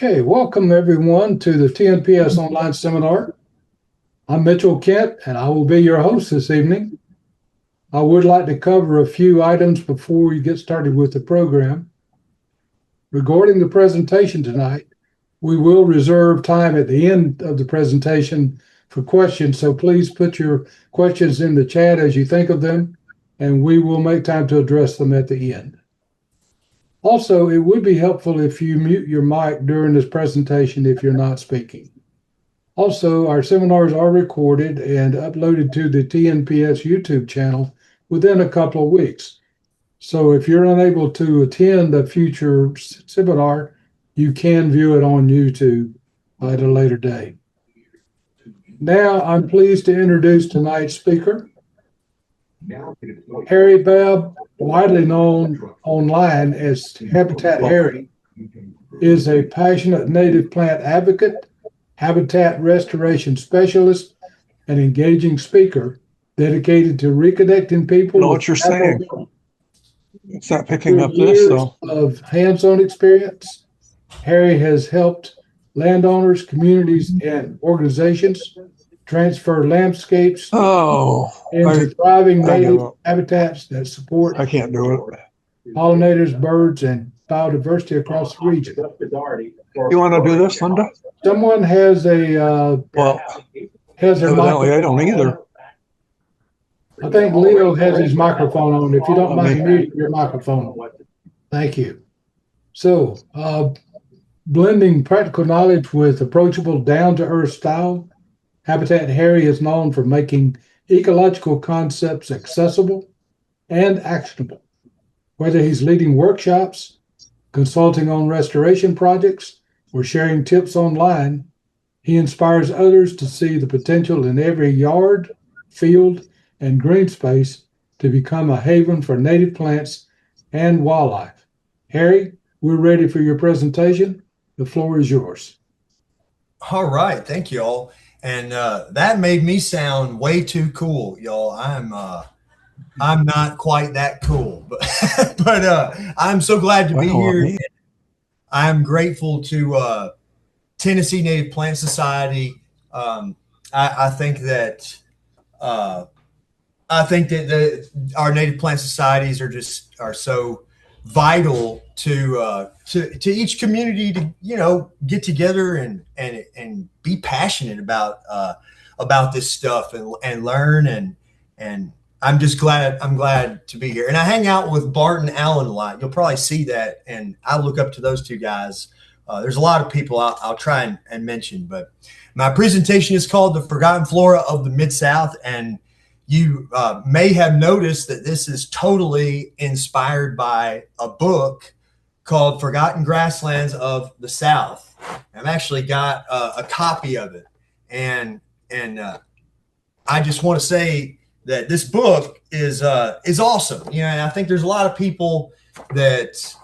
Okay, welcome everyone to the TNPS online seminar. I'm Mitchell Kent, and I will be your host this evening. I would like to cover a few items before we get started with the program. Regarding the presentation tonight, we will reserve time at the end of the presentation for questions, so please put your questions in the chat as you think of them, and we will make time to address them at the end. Also, it would be helpful if you mute your mic during this presentation if you're not speaking. Also, our seminars are recorded and uploaded to the TNPS YouTube channel within a couple of weeks. So if you're unable to attend a future seminar, you can view it on YouTube at a later date. Now, I'm pleased to introduce tonight's speaker. Harry Babb, widely known online as Habitat Harry, is a passionate native plant advocate, habitat restoration specialist, and engaging speaker dedicated to reconnecting people. Know what you're saying. It's not picking up this, though. Of hands-on experience, Harry has helped landowners, communities, and organizations transfer landscapes into thriving native habitats that support I can't do it. pollinators, birds, and biodiversity across the region. You want to do this, Linda? Someone has a Evidently I don't either. I think Leo has his microphone on. If you don't mind muting your microphone. Thank you. So, blending practical knowledge with approachable, down-to-earth style, Habitat Harry is known for making ecological concepts accessible and actionable. Whether he's leading workshops, consulting on restoration projects, or sharing tips online, he inspires others to see the potential in every yard, field, and green space to become a haven for native plants and wildlife. Harry, we're ready for your presentation. The floor is yours. All right, thank you all. And that made me sound way too cool, y'all. I'm not quite that cool, but I'm so glad to be here. I'm grateful to Tennessee Native Plant Society. I think that our native plant societies are so vital to each community to get together and be passionate about this stuff and learn and I'm glad to be here. And I hang out with Bart and Alan a lot. You'll probably see that, and I look up to those two guys. There's a lot of people I'll try and mention, but my presentation is called The Forgotten Flora of the Mid-South, and you may have noticed that this is totally inspired by a book called Forgotten Grasslands of the South. I've actually got a copy of it, and I just want to say that this book is awesome. And I think there's a lot of people that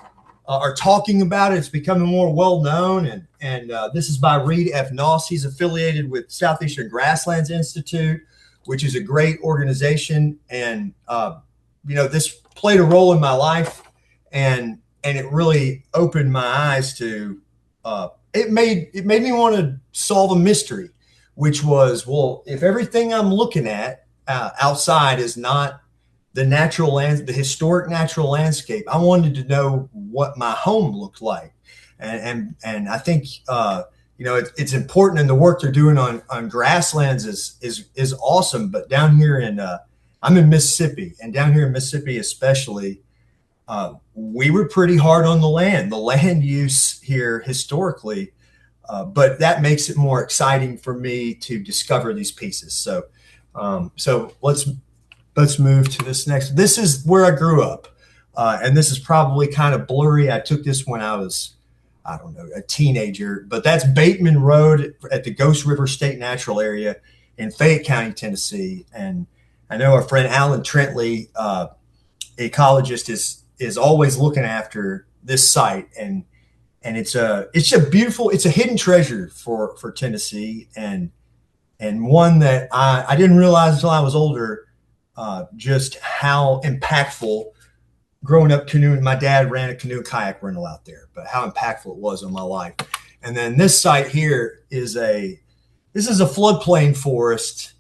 are talking about it. It's becoming more well known, and this is by Reed F. Noss. He's affiliated with Southeastern Grasslands Institute, which is a great organization. And this played a role in my life, and it really opened my eyes to it made me want to solve a mystery, which was, well, if everything I'm looking at outside is not the the historic natural landscape, I wanted to know what my home looked like. And I think it's important, and the work they're doing on grasslands is awesome. But down here I'm in Mississippi, and down here in Mississippi especially, we were pretty hard on the land use here historically, but that makes it more exciting for me to discover these pieces. So let's move to this next. This is where I grew up, and this is probably kind of blurry. I took this when I was, I don't know, a teenager, but that's Bateman Road at the Ghost River State Natural Area in Fayette County, Tennessee. And I know our friend Alan Trentley, ecologist, is always looking after this site, and it's a beautiful, it's a hidden treasure for Tennessee, and one that I didn't realize until I was older, just how impactful. Growing up canoeing, my dad ran a canoe and kayak rental out there, but how impactful it was on my life. And then this site here is a floodplain forest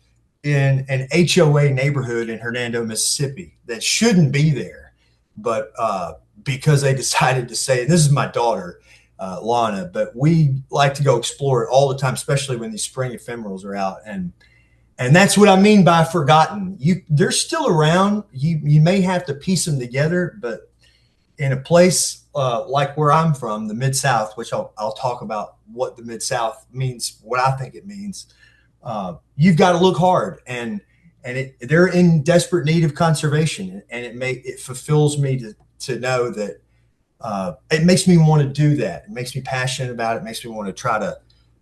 in an HOA neighborhood in Hernando, Mississippi that shouldn't be there. But because they decided to say, and this is my daughter, Lana, but we like to go explore it all the time, especially when these spring ephemerals are out. And that's what I mean by forgotten. They're still around. You may have to piece them together, but in a place like where I'm from, the Mid-South, which I'll talk about what the Mid-South means, what I think it means. You've got to look hard, and they're in desperate need of conservation, and it fulfills me to know that it makes me want to do that. It makes me passionate about it. It makes me want to try to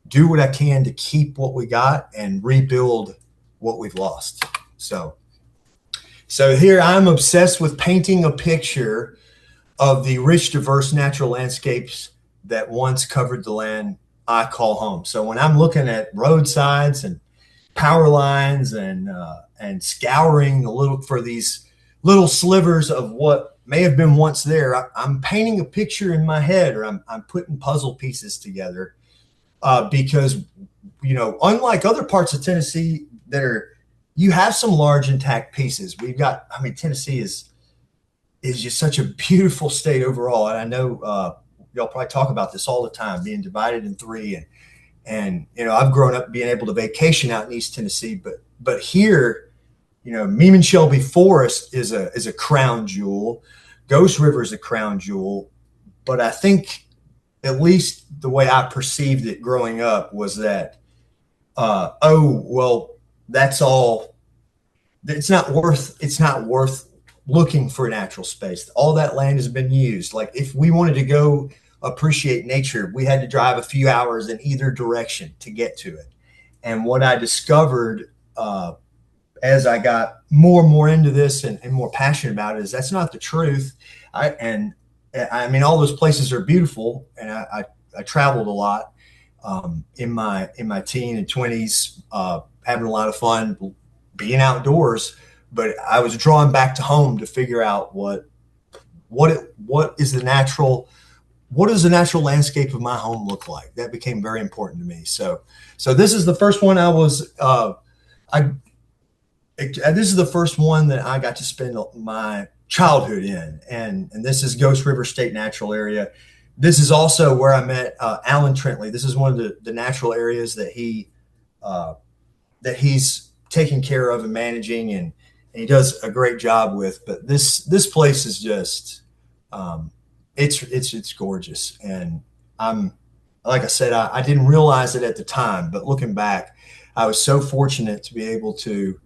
do what I can to keep what we got and rebuild what we've lost. So here I'm obsessed with painting a picture of the rich, diverse natural landscapes that once covered the land I call home. So when I'm looking at roadsides and power lines and scouring for these little slivers of what may have been once there, I'm painting a picture in my head, or I'm putting puzzle pieces together because, unlike other parts of Tennessee you have some large intact pieces. Tennessee is just such a beautiful state overall. And I know y'all probably talk about this all the time, being divided in three. And I've grown up being able to vacation out in East Tennessee, but here, Meeman Shelby Forest is a crown jewel. Ghost River is a crown jewel. But I think, at least the way I perceived it growing up, was that, that's all. It's not worth looking for a natural space. All that land has been used. Like, if we wanted to go appreciate nature, we had to drive a few hours in either direction to get to it. And what I discovered as I got more and more into this and more passionate about it is that's not the truth. I mean, all those places are beautiful, and I traveled a lot in my teen and 20s, having a lot of fun being outdoors. But I was drawn back to home to figure out what does the natural landscape of my home look like. That became very important to me. So this is the first one this is the first one that I got to spend my childhood in, and this is Ghost River State Natural Area. This is also where I met Alan Trentley. This is one of the natural areas that he's taking care of and managing, and he does a great job with. But this place is just it's gorgeous, and like I said, I didn't realize it at the time, but looking back, I was so fortunate to be able to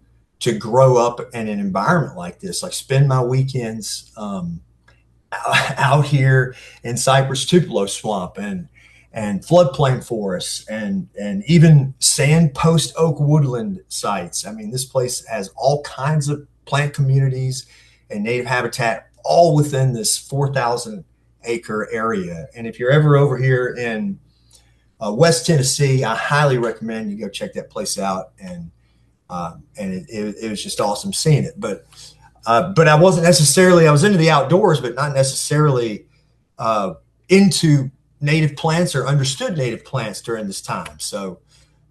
grow up in an environment like this, like spend my weekends out here in Cypress Tupelo Swamp and floodplain forests and even sand post oak woodland sites. I mean, this place has all kinds of plant communities and native habitat all within this 4,000 acre area. And if you're ever over here in West Tennessee, I highly recommend you go check that place out. And it was just awesome seeing it. But I wasn't necessarily, I was into the outdoors, but not necessarily into native plants or understood native plants during this time. So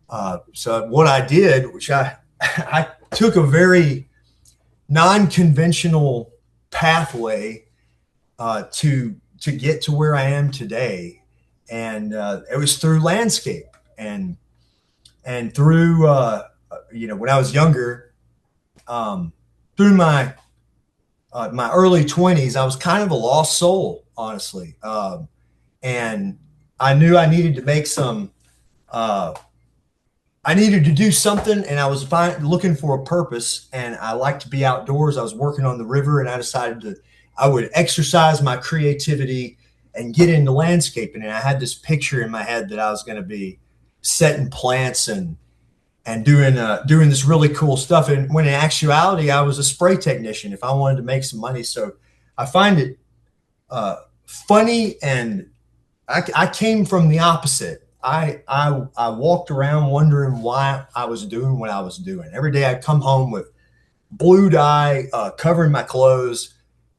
what I did, which I took a very non-conventional pathway to get to where I am today. And it was through landscape and through, when I was younger, through my early 20s, I was kind of a lost soul, honestly. And I knew I needed to make I needed to do something, and I was looking for a purpose, and I like to be outdoors. I was working on the river, and I decided I would exercise my creativity and get into landscaping. And I had this picture in my head that I was going to be setting plants and doing this really cool stuff. And when in actuality, I was a spray technician if I wanted to make some money. So I find it funny, and I came from the opposite. I walked around wondering why I was doing what I was doing. Every day I'd come home with blue dye covering my clothes,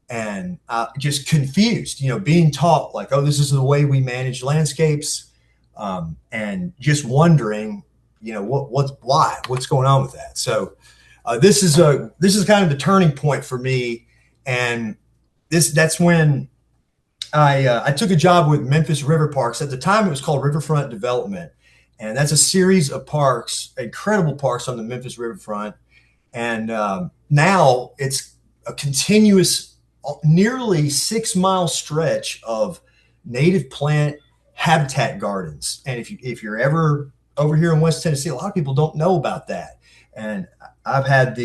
and just confused, being taught like, oh, this is the way we manage landscapes. and just wondering, what's going on with that. So this is kind of the turning point for me, and that's when I took a job with Memphis River Parks. At the time, it was called Riverfront Development, and that's a series of parks, incredible parks on the Memphis Riverfront. And now it's a continuous, nearly 6-mile stretch of native plant habitat gardens. And if you're ever over here in West Tennessee, a lot of people don't know about that. And I've had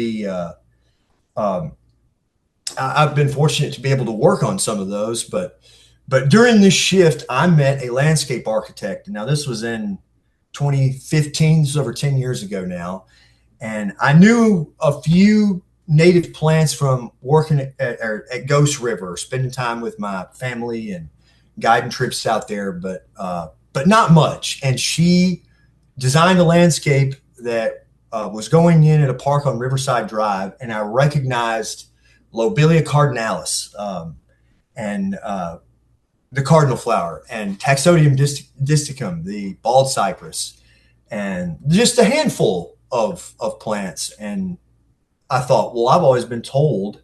I've been fortunate to be able to work on some of those, but during this shift, I met a landscape architect. Now, this was in 2015, this is over 10 years ago now. And I knew a few native plants from working at Ghost River, spending time with my family and guiding trips out there, but not much. And she designed a landscape that was going in at a park on Riverside Drive, and I recognized Lobelia cardinalis and the cardinal flower, and Taxodium disticum, the bald cypress, and just a handful of plants. And I thought, well, I've always been told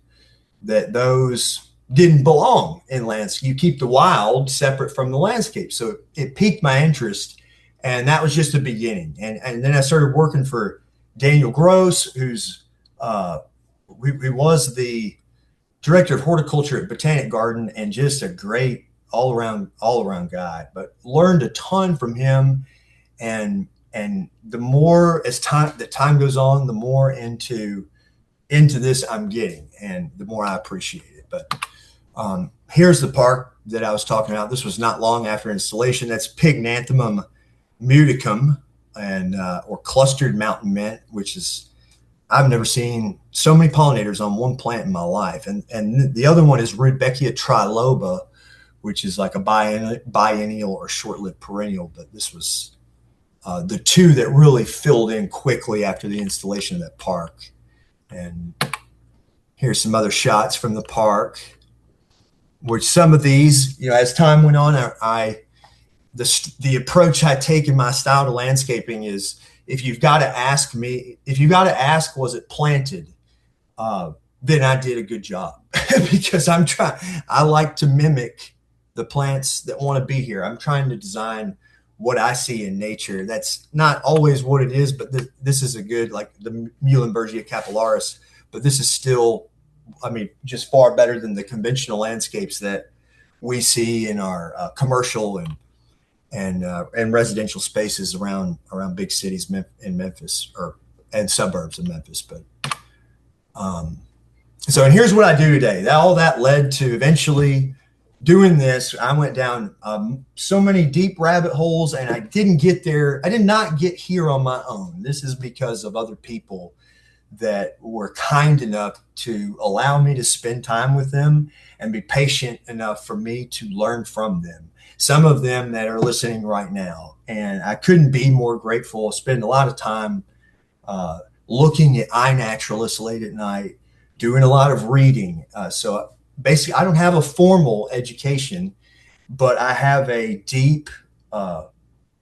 that those didn't belong in landscape. You keep the wild separate from the landscape. So it piqued my interest, and that was just the beginning. And then I started working for Daniel Gross, who's who was the director of horticulture at Botanic Garden, and just a great all around guy, but learned a ton from him. And the more as time goes on, the more into this I'm getting, and the more I appreciate it. But here's the park that I was talking about. This was not long after installation. That's Pygnanthemum muticum, and or clustered mountain mint, which is, I've never seen so many pollinators on one plant in my life. And the other one is Rudbeckia triloba, which is like a biennial or short-lived perennial. But this was the two that really filled in quickly after the installation of that park. And here's some other shots from the park, which some of these, as time went on, the approach I take in my style to landscaping is, if you've got to ask, was it planted? Then I did a good job because I like to mimic the plants that want to be here. I'm trying to design what I see in nature. That's not always what it is, but this is a good, like the Muhlenbergia capillaris, but this is still, just far better than the conventional landscapes that we see in our commercial and residential spaces around big cities in Memphis and suburbs of Memphis. But so, and here's what I do today. All that led to eventually doing this. I went down so many deep rabbit holes, and I didn't get there. I did not get here on my own. This is because of other people that were kind enough to allow me to spend time with them and be patient enough for me to learn from them. Some of them that are listening right now. And I couldn't be more grateful. Spend a lot of time looking at iNaturalists late at night, doing a lot of reading. So basically, I don't have a formal education, but I have a deep, and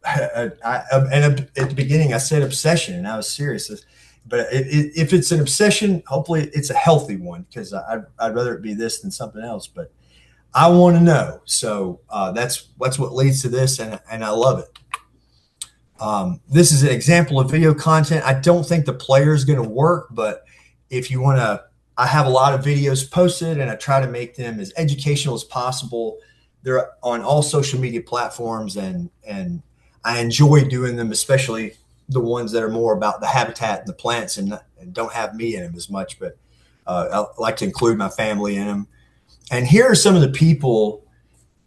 at the beginning I said obsession, and I was serious. But if it's an obsession, hopefully it's a healthy one, because I'd rather it be this than something else. But I want to know. So that's what leads to this, and I love it. This is an example of video content. I don't think the player is going to work, but if you want to, I have a lot of videos posted, and I try to make them as educational as possible. They're on all social media platforms, and I enjoy doing them, especially the ones that are more about the habitat and the plants and don't have me in them as much, but I like to include my family in them. And here are some of the people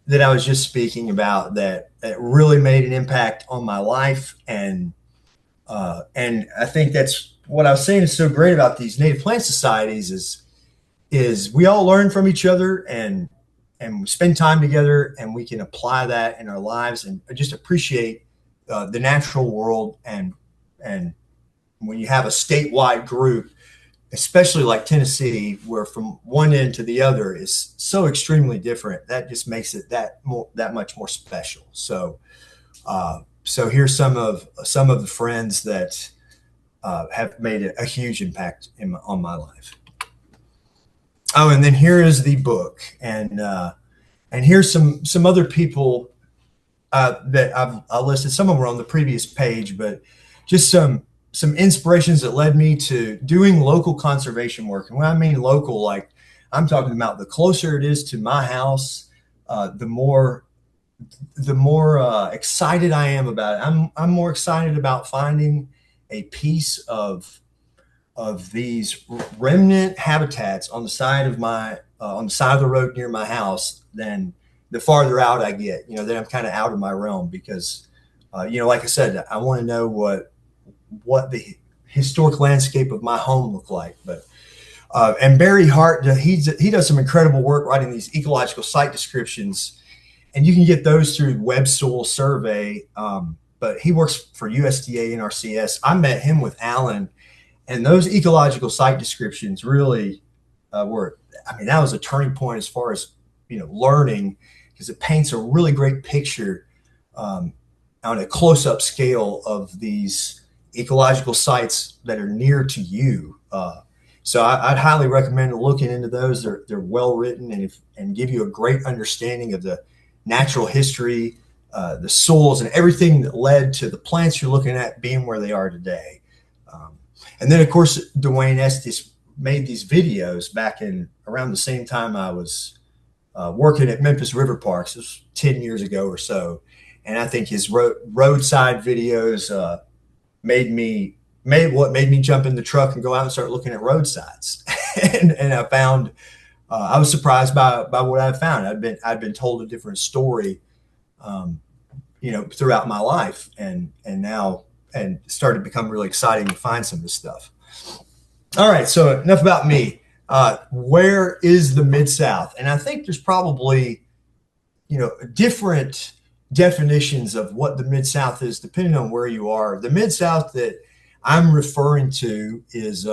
that I was just speaking about that really made an impact on my life. And I think that's what I was saying is so great about these native plant societies is we all learn from each other and we spend time together, and we can apply that in our lives and just appreciate the natural world. And when you have a statewide group, especially like Tennessee, where from one end to the other is so extremely different, that just makes it that much more special. So So here's some of the friends that have made a huge impact on my life. Oh, and then here is the book, and here's some other people that I listed. Some of them were on the previous page, but just some inspirations that led me to doing local conservation work. And when I mean local, like I'm talking about the closer it is to my house, the more excited I am about it. I'm more excited about finding a piece of these remnant habitats on the side of the road near my house than the farther out I get. Then I'm kind of out of my realm because, like I said, I want to know what the historic landscape of my home looked like. But and Barry Hart, he does some incredible work writing these ecological site descriptions, and you can get those through Web Soil Survey. But he works for USDA NRCS. I met him with Alan, and those ecological site descriptions really were. I mean, that was a turning point as far as learning, because it paints a really great picture on a close-up scale of these ecological sites that are near to you. So I'd highly recommend looking into those. They're well written and give you a great understanding of the natural history, the soils, and everything that led to the plants you're looking at being where they are today. And then, of course, Dwayne Estes made these videos back in around the same time I was working at Memphis River Parks. It was 10 years ago or so. And I think his roadside videos made me jump in the truck and go out and start looking at roadsides. and I found I was surprised by what I found. I'd been told a different story, throughout my life, and now started to become really exciting to find some of this stuff. All right, so enough about me. Where is the Mid-South? And I think there's probably, different definitions of what the Mid-South is depending on where you are. The Mid-South that I'm referring to is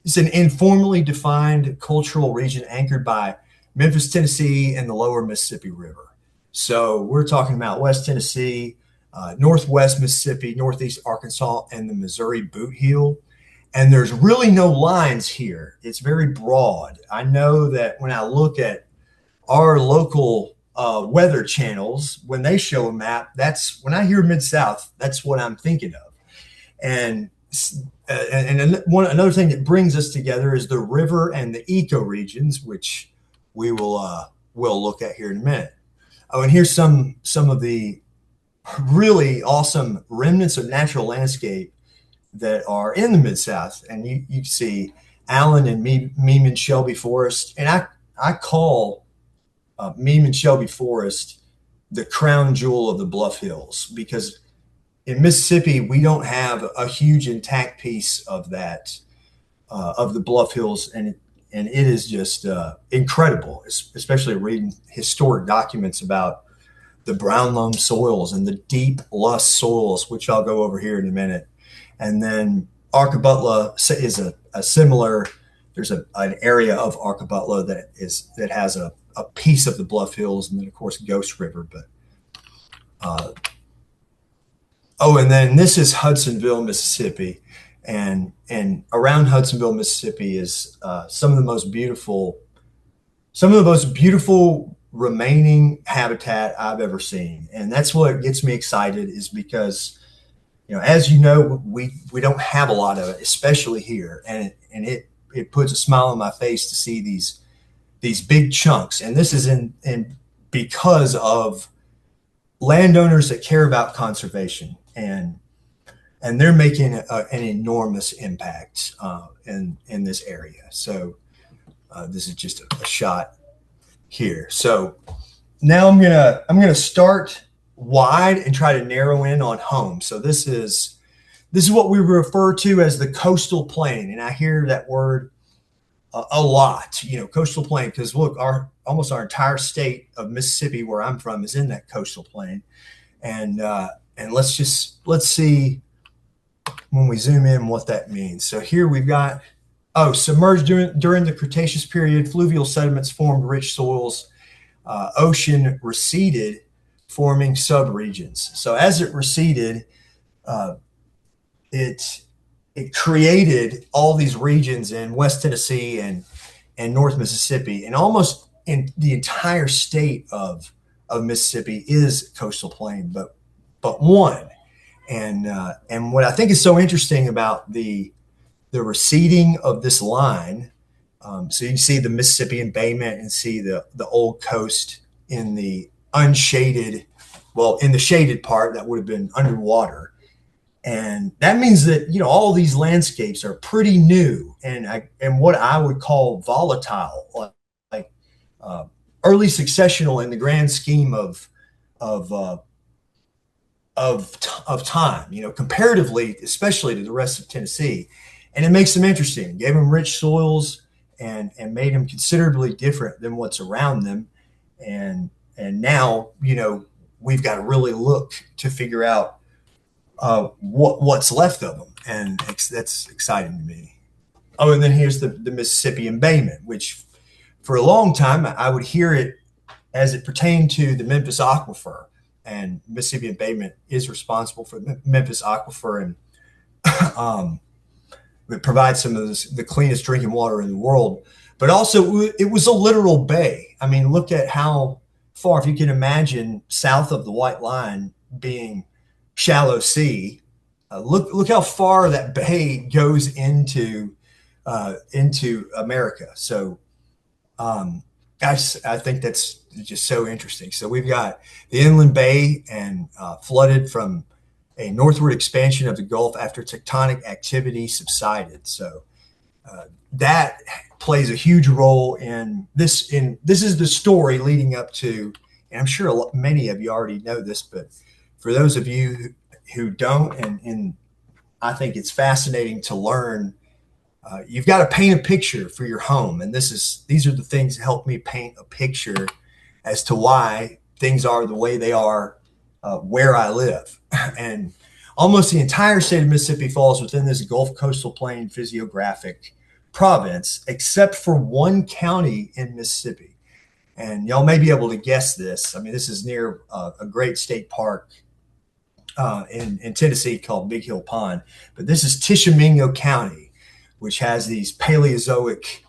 it's an informally defined cultural region anchored by Memphis, Tennessee, and the lower Mississippi River. So we're talking about West Tennessee, Northwest Mississippi, Northeast Arkansas, and the Missouri Boot Heel. And there's really no lines here. It's very broad. I know that when I look at our local weather channels, when they show a map, that's when I hear Mid-South, that's what I'm thinking of. And another thing that brings us together is the river and the ecoregions, which we will look at here in a minute. Oh, and here's some of the really awesome remnants of natural landscape that are in the Mid-South. And you see Allen and Meeman Shelby Forest. And I call Meeman Shelby Forest the crown jewel of the Bluff Hills, because in Mississippi, we don't have a huge intact piece of that, of the Bluff Hills. And it is just incredible, especially reading historic documents about the brown loam soils and the deep lush soils, which I'll go over here in a minute. And then Arkabutla is a similar. There's an area of Arkabutla that has a piece of the Bluff Hills, and then of course Ghost River. But and then this is Hudsonville, Mississippi, and around Hudsonville, Mississippi is some of the most beautiful remaining habitat I've ever seen. And that's what gets me excited, is because, as you know, we don't have a lot of it, especially here. And it puts a smile on my face to see these big chunks. And this is in because of landowners that care about conservation, and they're making an enormous impact in this area. So this is just a shot here. So now I'm gonna start wide and try to narrow in on home. So this is what we refer to as the coastal plain, and I hear that word a lot. Coastal plain, because look, almost our entire state of Mississippi, where I'm from, is in that coastal plain, and let's see when we zoom in what that means. So here we've got. Submerged during the Cretaceous period, fluvial sediments formed rich soils. Ocean receded forming subregions. So as it receded, it created all these regions in West Tennessee and North Mississippi, and almost in the entire state of Mississippi is coastal plain, but one. And what I think is so interesting about the receding of this line, so you can see the Mississippi embayment and see the old coast in the unshaded, well, in the shaded part that would have been underwater. And that means that, you know, all these landscapes are pretty new and what I would call volatile, like early successional in the grand scheme of time, you know, comparatively, especially to the rest of Tennessee. And it makes them interesting. It gave them rich soils and made them considerably different than what's around them. And now, you know, we've got to really look to figure out what's left of them, and that's exciting to me. Oh, and then here's the Mississippi embayment, which for a long time I would hear it as it pertained to the Memphis aquifer, and Mississippi embayment is responsible for the Memphis aquifer, and it provides some of the cleanest drinking water in the world. But also, it was a literal bay. I mean, look at how far, if you can imagine, south of the White Line being shallow sea. Look how far that bay goes into America. So I think that's just so interesting. So we've got the inland bay and flooded from a northward expansion of the Gulf after tectonic activity subsided. So that plays a huge role in this. This is the story leading up to, and I'm sure many of you already know this, but for those of you who don't, and I think it's fascinating to learn, you've got to paint a picture for your home. And these are the things that help me paint a picture as to why things are the way they are where I live. And almost the entire state of Mississippi falls within this Gulf Coastal Plain physiographic province, except for one county in Mississippi. And y'all may be able to guess this. I mean, this is near a great state park in Tennessee called Big Hill Pond. But this is Tishomingo County, which has these Paleozoic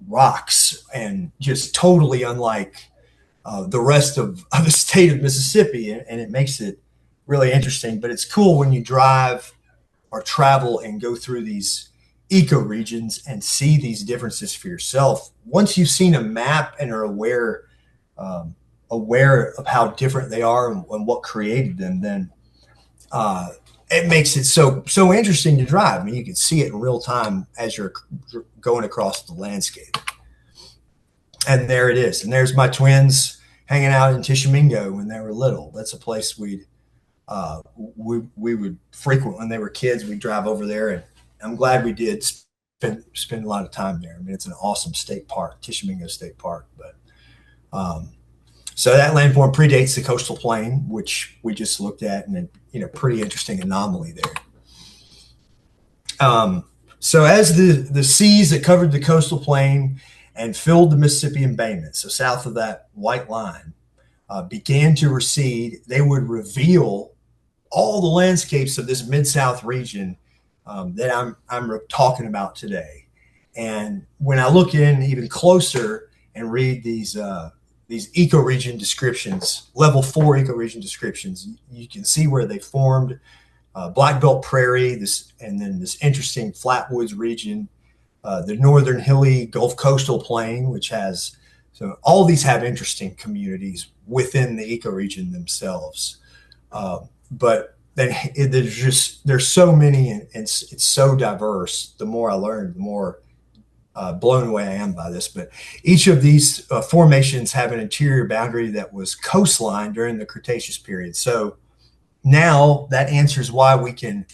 rocks, and just totally unlike the rest of the state of Mississippi. And it makes it really interesting. But it's cool when you drive or travel and go through these ecoregions and see these differences for yourself. Once you've seen a map and are aware of how different they are and what created them, then it makes it so interesting to drive. I mean, you can see it in real time as you're going across the landscape. And there it is. And there's my twins hanging out in Tishomingo when they were little. That's a place we would frequent when they were kids. We'd drive over there, and I'm glad we did spend a lot of time there. I mean, it's an awesome state park, Tishomingo State Park. But so that landform predates the coastal plain, which we just looked at, and pretty interesting anomaly there. So as the seas that covered the coastal plain and filled the Mississippi embayment, so south of that White Line, began to recede, they would reveal all the landscapes of this Mid-South region that I'm talking about today. And when I look in even closer and read these ecoregion descriptions, level 4 ecoregion descriptions, you can see where they formed Black Belt Prairie, and then this interesting Flatwoods region, the northern hilly Gulf Coastal Plain, which has, so all these have interesting communities within the ecoregion themselves. But then there's so many, and it's so diverse. The more I learn, the more blown away I am by this. But each of these formations have an interior boundary that was coastline during the Cretaceous period. So now that answers why we can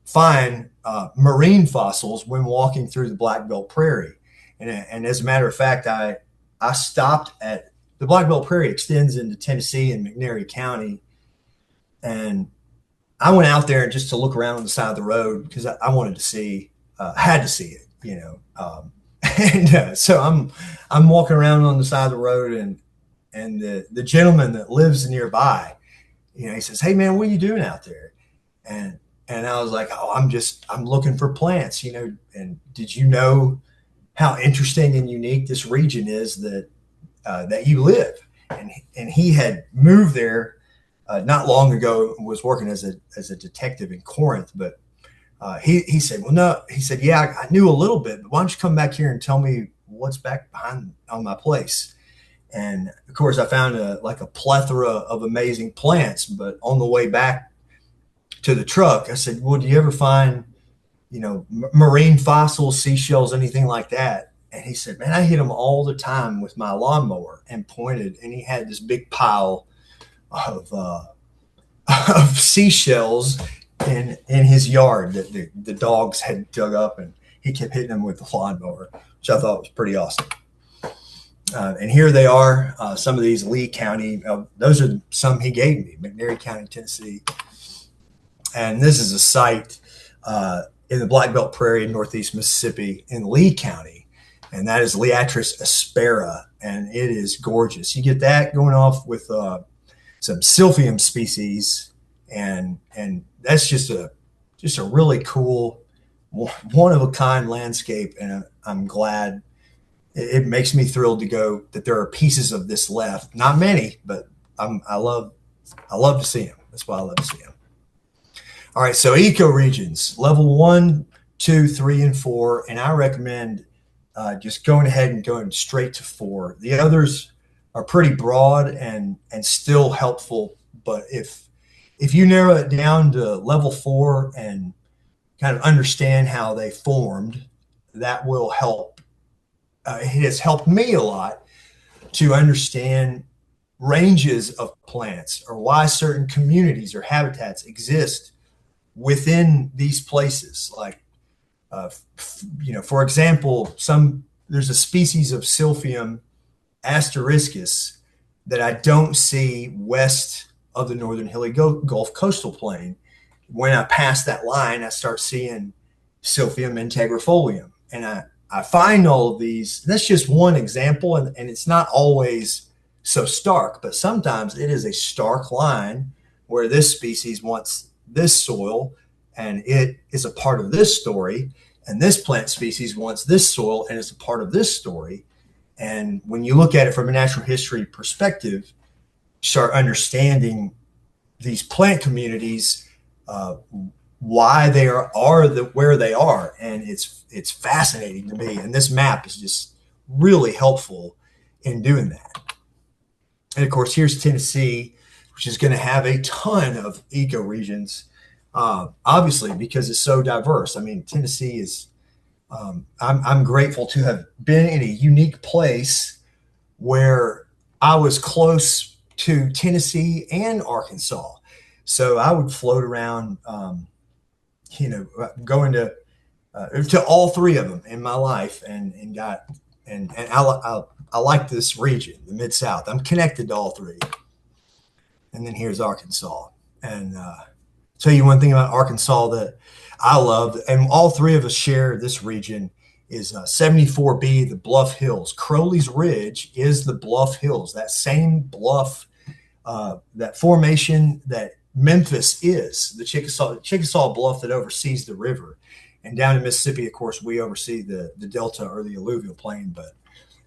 find marine fossils when walking through the Black Belt Prairie. And as a matter of fact, I stopped at the Black Belt Prairie extends into Tennessee and McNairy County. And I went out there just to look around on the side of the road because I wanted to see, had to see it, and so I'm walking around on the side of the road, and And the gentleman that lives nearby, he says, "Hey man, what are you doing out there?" And I was like, "Oh, I'm looking for plants, and did you know how interesting and unique this region is that you live?" And he had moved there not long ago, and was working as a detective in Corinth. But he said, "Well, no," he said, "Yeah, I knew a little bit, but why don't you come back here and tell me what's back behind on my place?" And of course, I found a plethora of amazing plants. But on the way back to the truck, I said, "Well, do you ever find, marine fossils, seashells, anything like that?" And he said, "Man, I hit them all the time with my lawnmower," and pointed, and he had this big pile of of seashells in his yard that the dogs had dug up, and he kept hitting them with the lawnmower, which I thought was pretty awesome. And here they are, some of these Lee County. Those are some he gave me, McNairy County, Tennessee. And this is a site in the Black Belt Prairie in northeast Mississippi in Lee County, and that is Liatris aspera, and it is gorgeous. You get that going off with some Silphium species, and that's just a really cool, one of a kind landscape, and I'm glad. It makes me thrilled to go that there are pieces of this left. Not many, but I love to see them. That's why I love to see them. All right, so ecoregions, level 1, 2, 3, and 4, and I recommend just going ahead and going straight to 4. The others are pretty broad and still helpful, but if you narrow it down to level 4 and kind of understand how they formed, that will help. It has helped me a lot to understand ranges of plants, or why certain communities or habitats exist within these places. Like, for example, there's a species of Silphium asteriscus that I don't see west of the northern hilly Gulf coastal plain. When I pass that line, I start seeing Silphium integrifolium, and I find all of these. That's just one example, and it's not always so stark, but sometimes it is a stark line where this species wants this soil and it is a part of this story, and this plant species wants this soil and it's a part of this story. And when you look at it from a natural history perspective, you start understanding these plant communities, why they are where they are, and it's fascinating to me. And this map is just really helpful in doing that. And of course, here's Tennessee, which is going to have a ton of ecoregions, obviously, because it's so diverse. I mean, Tennessee is. I'm grateful to have been in a unique place where I was close to Tennessee and Arkansas, so I would float around. Going to all three of them in my life, and I like this region, the Mid-South. I'm connected to all three. And then here's Arkansas. And tell you one thing about Arkansas that I love, and all three of us share this region, is 74B, the Bluff Hills. Crowley's Ridge is the Bluff Hills, that same bluff, that formation that Memphis is, the Chickasaw Bluff that oversees the river. And down in Mississippi, of course, we oversee the delta or the alluvial plain. But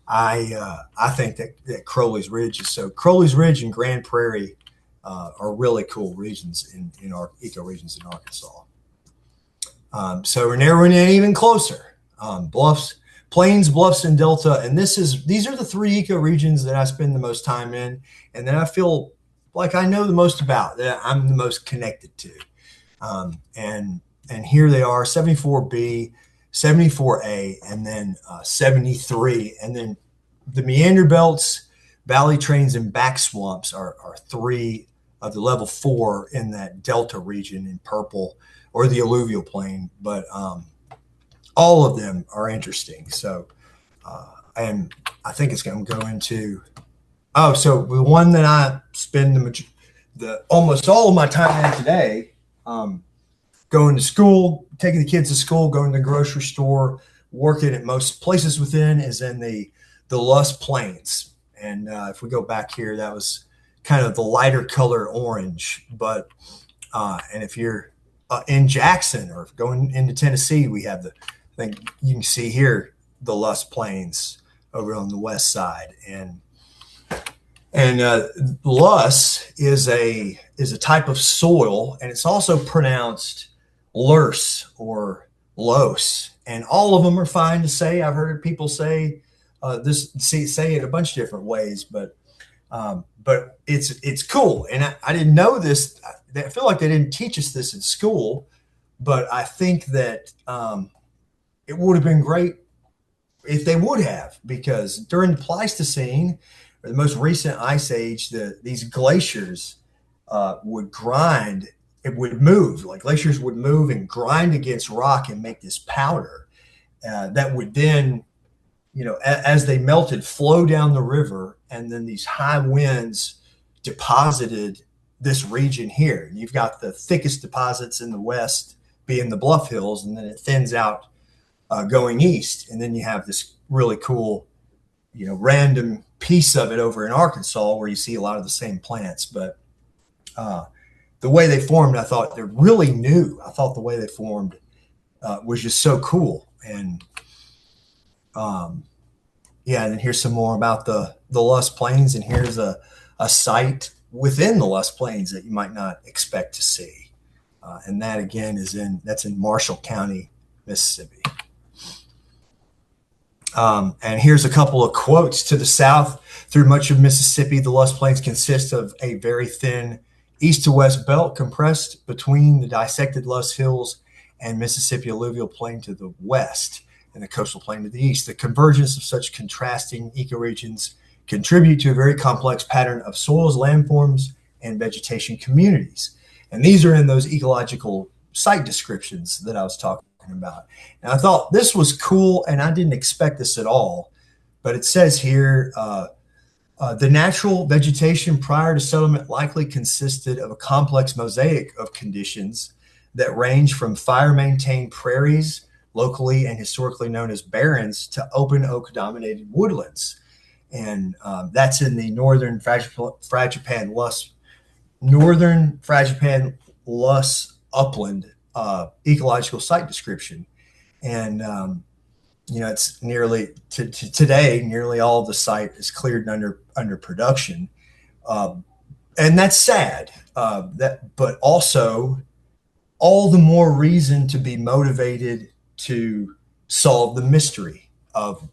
I think that Crowley's Ridge is so. Crowley's Ridge and Grand Prairie are really cool regions in our ecoregions in Arkansas. So we're narrowing in even closer. Bluffs, plains, bluffs, and delta. And these are the three ecoregions that I spend the most time in, and that I feel like I know the most about, that I'm the most connected to. And here they are, 74B, 74A, and then 73. And then the meander belts, valley trains, and back swamps are three of the level 4 in that delta region in purple, or the alluvial plain. But all of them are interesting. So, and I think it's going to go into, so the one that I spend almost all of my time in today, going to school, taking the kids to school, going to the grocery store, working at most places within, is in the Lusk Plains. And if we go back here, that was kind of the lighter color orange. But and if you're in Jackson or going into Tennessee, we have I think you can see here the Luss Plains over on the west side, and Luss is a type of soil, and it's also pronounced Lurs or Los, and all of them are fine to say. I've heard people say say it a bunch of different ways, but it's cool, and I didn't know this. I feel like they didn't teach us this in school, but I think that it would have been great if they would have, because during the Pleistocene, or the most recent ice age, these glaciers would grind. It would move, like glaciers would move and grind against rock and make this powder that would then, as they melted, flow down the river, and then these high winds deposited this region here. And you've got the thickest deposits in the west being the Bluff Hills, and then it thins out going east, and then you have this really cool, random piece of it over in Arkansas where you see a lot of the same plants. But the way they formed, I thought they're really new. I thought the way they formed was just so cool. And and then here's some more about the Luss Plains, and here's a site within the Luss Plains that you might not expect to see. And that again that's in Marshall County, Mississippi. And here's a couple of quotes. To the south, through much of Mississippi, the Luss Plains consist of a very thin east to west belt compressed between the dissected Luss Hills and Mississippi alluvial plain to the west and the coastal plain to the east. The convergence of such contrasting ecoregions contribute to a very complex pattern of soils, landforms, and vegetation communities. And these are in those ecological site descriptions that I was talking about. And I thought this was cool, and I didn't expect this at all, but it says here, the natural vegetation prior to settlement likely consisted of a complex mosaic of conditions that range from fire-maintained prairies, locally and historically known as barrens, to open oak-dominated woodlands. And that's in the northern Fragipan Luss upland ecological site description. And it's nearly today, nearly all of the site is cleared under production, and that's sad. But also, all the more reason to be motivated to solve the mystery of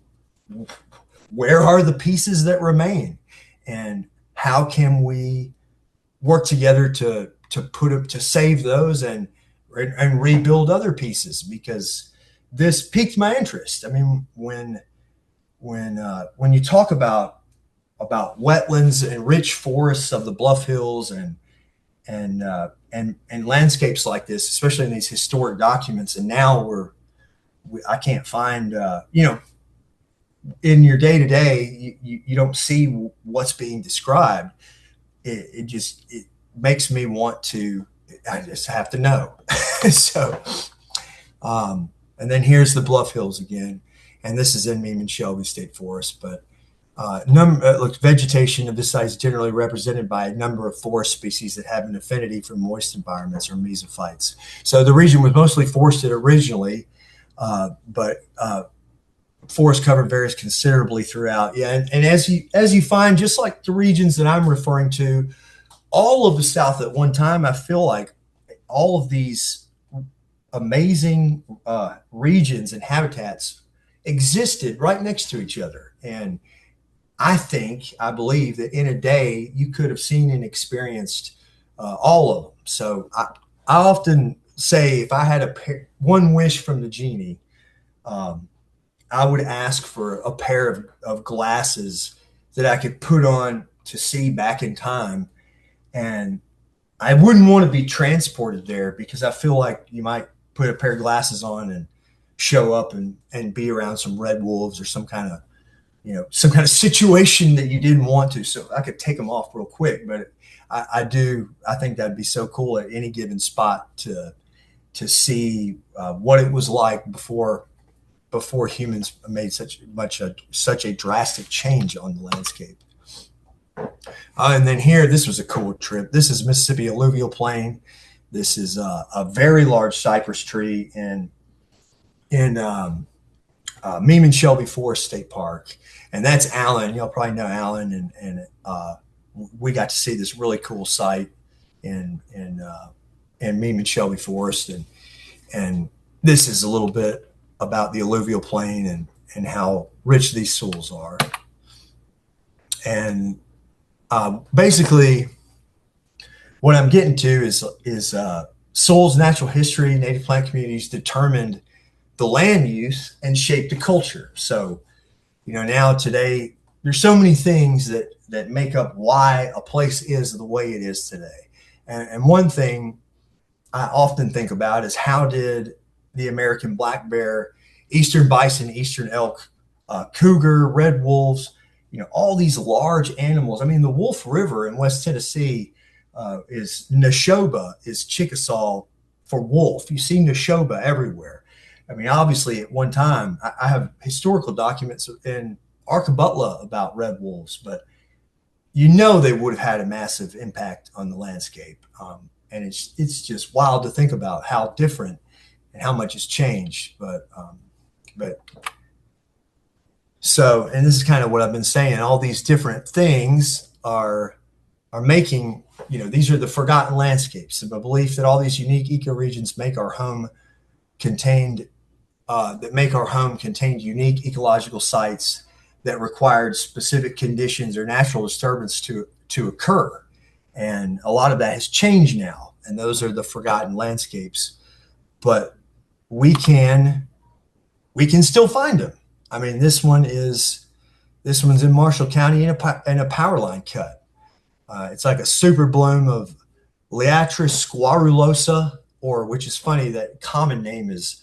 where are the pieces that remain, and how can we work together to save those and rebuild other pieces, because this piqued my interest. I mean, when you talk about wetlands and rich forests of the Bluff Hills and landscapes like this, especially in these historic documents, and now I can't find in your day to day, you don't see what's being described. It makes me want to. I just have to know. So, and then here's the Bluff Hills again, and this is in Meeman Shelby State Forest. But vegetation of this site is generally represented by a number of forest species that have an affinity for moist environments, or mesophytes. So the region was mostly forested originally, but forest cover varies considerably throughout. Yeah, and as you find, just like the regions that I'm referring to, all of the South at one time, I feel like all of these amazing regions and habitats existed right next to each other. And I believe that in a day you could have seen and experienced all of them. So I often say, if I had one wish from the genie, I would ask for a pair of glasses that I could put on to see back in time. And I wouldn't want to be transported there, because I feel like you might put a pair of glasses on and show up and be around some red wolves or some kind of situation that you didn't want to. So I could take them off real quick. But I think that'd be so cool at any given spot to see what it was like before humans made such a drastic change on the landscape. And then here, this was a cool trip. This is Mississippi Alluvial Plain. This is a very large cypress tree in Meme and Shelby Forest State Park, and that's Allen. Y'all probably know Allen, and we got to see this really cool site in Meme and Shelby Forest, and this is a little bit about the alluvial plain and how rich these soils are, and basically, what I'm getting to is soils, natural history, native plant communities determined the land use and shaped the culture. So, now today, there's so many things that make up why a place is the way it is today. And one thing I often think about is, how did the American black bear, eastern bison, eastern elk, cougar, red wolves, all these large animals. I mean, the Wolf River in West Tennessee is Neshoba, is Chickasaw for wolf. You see Neshoba everywhere. I mean, obviously, at one time, I have historical documents in Arkabutla about red wolves, but they would have had a massive impact on the landscape. And it's just wild to think about how different and how much has changed. But so, and this is kind of what I've been saying, all these different things are making, these are the forgotten landscapes. The belief that all these unique ecoregions make our home contained unique ecological sites that required specific conditions or natural disturbance to occur. And a lot of that has changed now. And those are the forgotten landscapes, but we can still find them. I mean, this one's in Marshall County in a power line cut. It's like a super bloom of Liatris squarulosa, which is funny, that common name is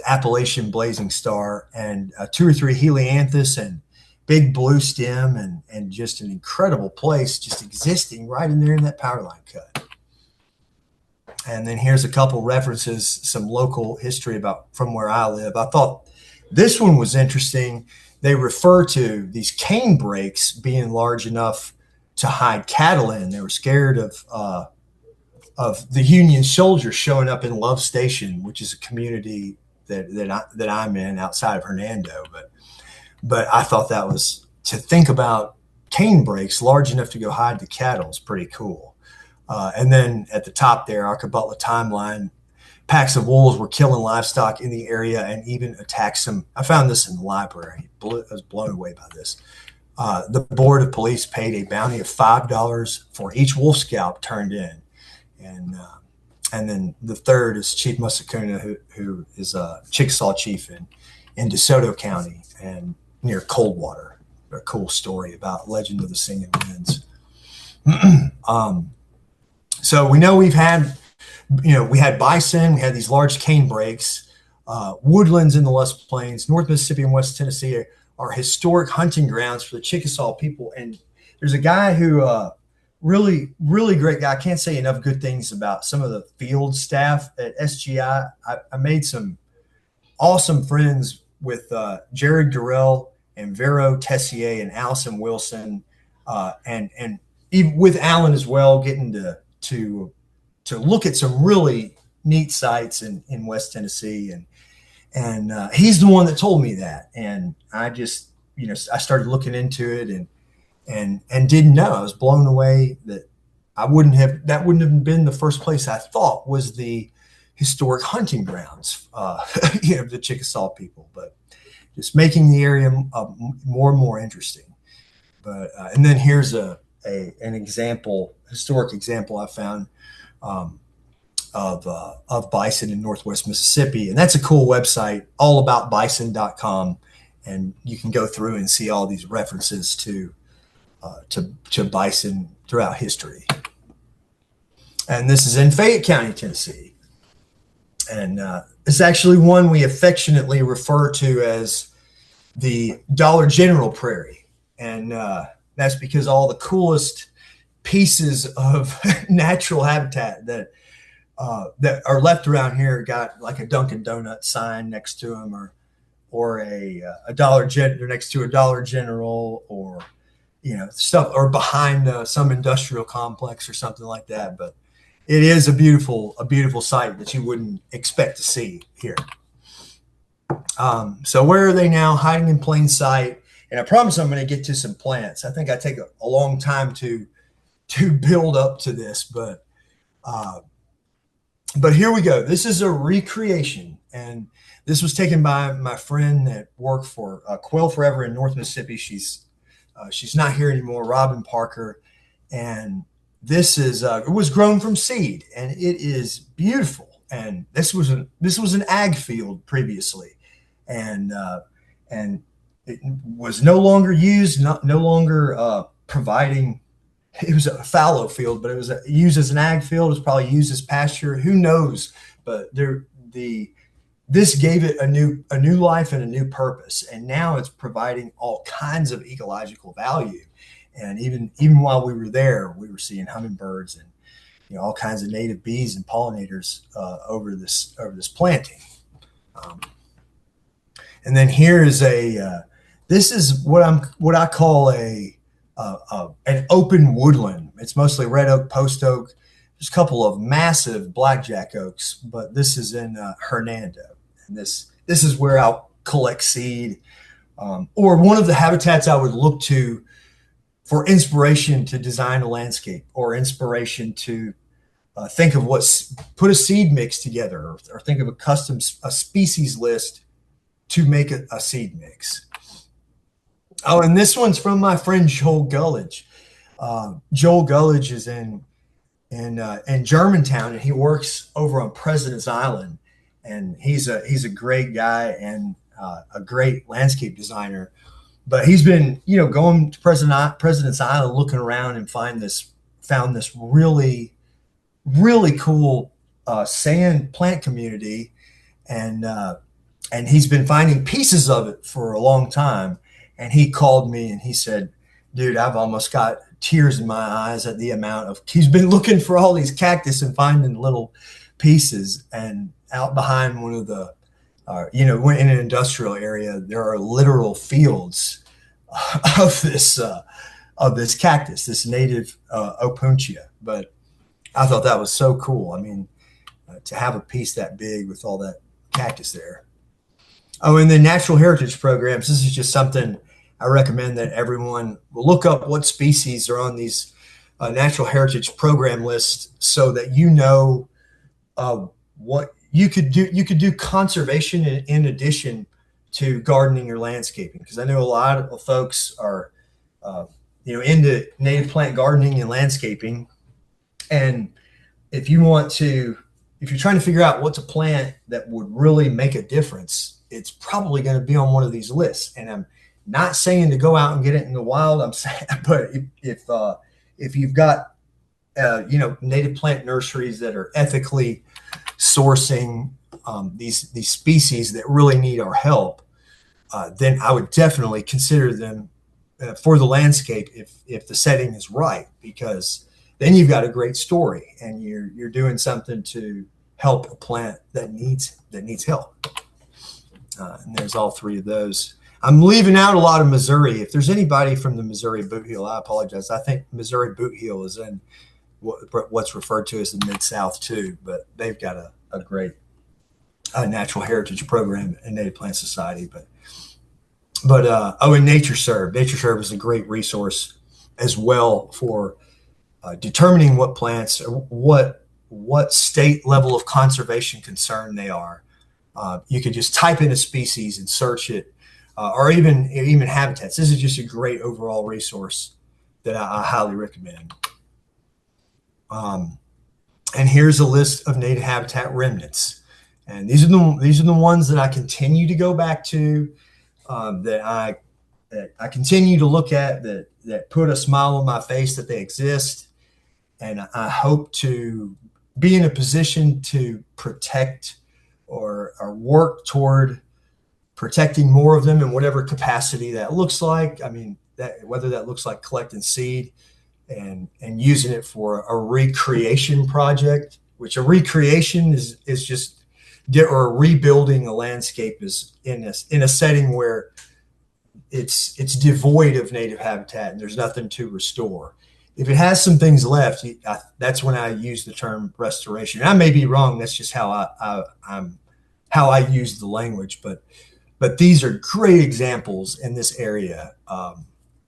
Appalachian blazing star, and 2 or 3 helianthus and big blue stem, and just an incredible place just existing right in there in that power line cut. And then here's a couple references, some local history from where I live. I thought this one was interesting. They refer to these cane breaks being large enough to hide cattle in. They were scared of the Union soldiers showing up in Love Station, which is a community that I'm in outside of Hernando. But I thought that was, to think about cane breaks large enough to go hide the cattle, is pretty cool. And then at the top there, Arkabutla timeline, packs of wolves were killing livestock in the area and even attacked some. I found this in the library. I was blown away by this. The board of police paid a bounty of $5 for each wolf scalp turned in. And then the third is Chief Musakuna, who is a Chickasaw chief in DeSoto County and near Coldwater. A cool story about Legend of the Singing Winds. So we know we had bison, we had these large cane breaks, woodlands in the Lusk Plains, North Mississippi and West Tennessee are historic hunting grounds for the Chickasaw people. And there's a guy who, really, really great guy. I can't say enough good things about some of the field staff at SGI. I made some awesome friends with Jared Durrell and Vero Tessier and Allison Wilson, and even with Alan as well, getting to look at some really neat sites in West Tennessee. And he's the one that told me that. And I just, I started looking into it and didn't know. I was blown away that that wouldn't have been the first place I thought was the historic hunting grounds, of the Chickasaw people, but just making the area more and more interesting. But, and then here's an historic example I found, of bison in Northwest Mississippi. And that's a cool website, allaboutbison.com. And you can go through and see all these references to bison throughout history. And this is in Fayette County, Tennessee. And it's actually one we affectionately refer to as the Dollar General Prairie. And that's because all the coolest pieces of natural habitat that are left around here got like a Dunkin' Donut sign next to them, or a Dollar General next to a Dollar General, or stuff, or behind some industrial complex or something like that. But it is a beautiful sight that you wouldn't expect to see here. So where are they now? Hiding in plain sight. And I promise I'm going to get to some plants. I think I take a long time to build up to this, but here we go. This is a recreation, and this was taken by my friend that worked for Quail Forever in North Mississippi. She's not here anymore, Robin Parker, and this is it was grown from seed, and it is beautiful. And this was an ag field previously, and it was no longer used, no longer providing. It was a fallow field, but it was used as an ag field. It was probably used as pasture. Who knows? But this gave it a new life and a new purpose, and now it's providing all kinds of ecological value. And even while we were there, we were seeing hummingbirds and all kinds of native bees and pollinators over this planting. And then here is this is what I call an open woodland. It's mostly red oak, post oak. There's a couple of massive blackjack oaks, but this is in Hernando. And this is where I'll collect seed, or one of the habitats I would look to for inspiration to design a landscape, or inspiration to think of put a seed mix together, or think of a species list to make a seed mix. Oh, and this one's from my friend Joel Gullidge. Joel Gullidge is in Germantown, and he works over on President's Island. And he's a great guy and a great landscape designer. But he's been going to President's Island, looking around, and found this really cool sand plant community, and he's been finding pieces of it for a long time. And he called me and he said, dude, I've almost got tears in my eyes at the amount of, he's been looking for all these cactus and finding little pieces. And out behind one of the, in an industrial area, there are literal fields of this cactus, this native opuntia. But I thought that was so cool. I mean, to have a piece that big with all that cactus there. Oh, and the natural heritage programs. This is just something I recommend that everyone will look up what species are on these natural heritage program lists, so that what you could do. You could do conservation in addition to gardening or landscaping, because I know a lot of folks are into native plant gardening and landscaping. And if you're trying to figure out what to plant that would really make a difference, it's probably going to be on one of these lists. And I'm not saying to go out and get it in the wild. I'm saying, but if you've got native plant nurseries that are ethically sourcing these species that really need our help, then I would definitely consider them for the landscape if the setting is right, because then you've got a great story and you're doing something to help a plant that needs help. And there's all three of those. I'm leaving out a lot of Missouri. If there's anybody from the Missouri Boot Heel, I apologize. I think Missouri Boot Heel is in what's referred to as the Mid-South too, but they've got a great natural heritage program in Native Plant Society. And Nature Serve. Nature Serve is a great resource as well for determining what plants or what state level of conservation concern they are. You could just type in a species and search it, or even habitats. This is just a great overall resource that I highly recommend. And here's a list of native habitat remnants, and these are the ones that I continue to go back to, that I continue to look at, that put a smile on my face that they exist, and I hope to be in a position to protect or work toward protecting more of them in whatever capacity that looks like. I mean, whether that looks like collecting seed and using it for a recreation project, which a recreation is just, or rebuilding a landscape is in a setting where it's devoid of native habitat and there's nothing to restore. If it has some things left, that's when I use the term restoration. And I may be wrong. That's just how I use the language. But these are great examples in this area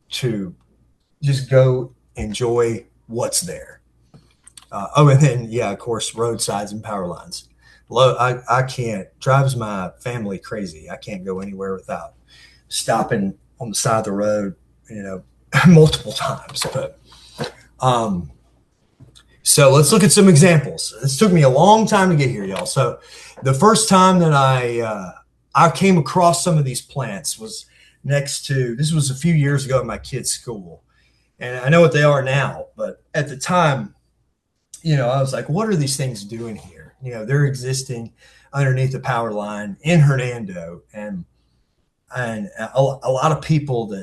to just go enjoy what's there. And then, yeah, of course, roadsides and power lines. I can't, drives my family crazy. I can't go anywhere without stopping on the side of the road, multiple times. But so let's look at some examples. This took me a long time to get here, y'all. So the first time that I came across some of these plants was this was a few years ago at my kids' school. And I know what they are now, but at the time, I was like, what are these things doing here? They're existing underneath the power line in Hernando. And a lot of people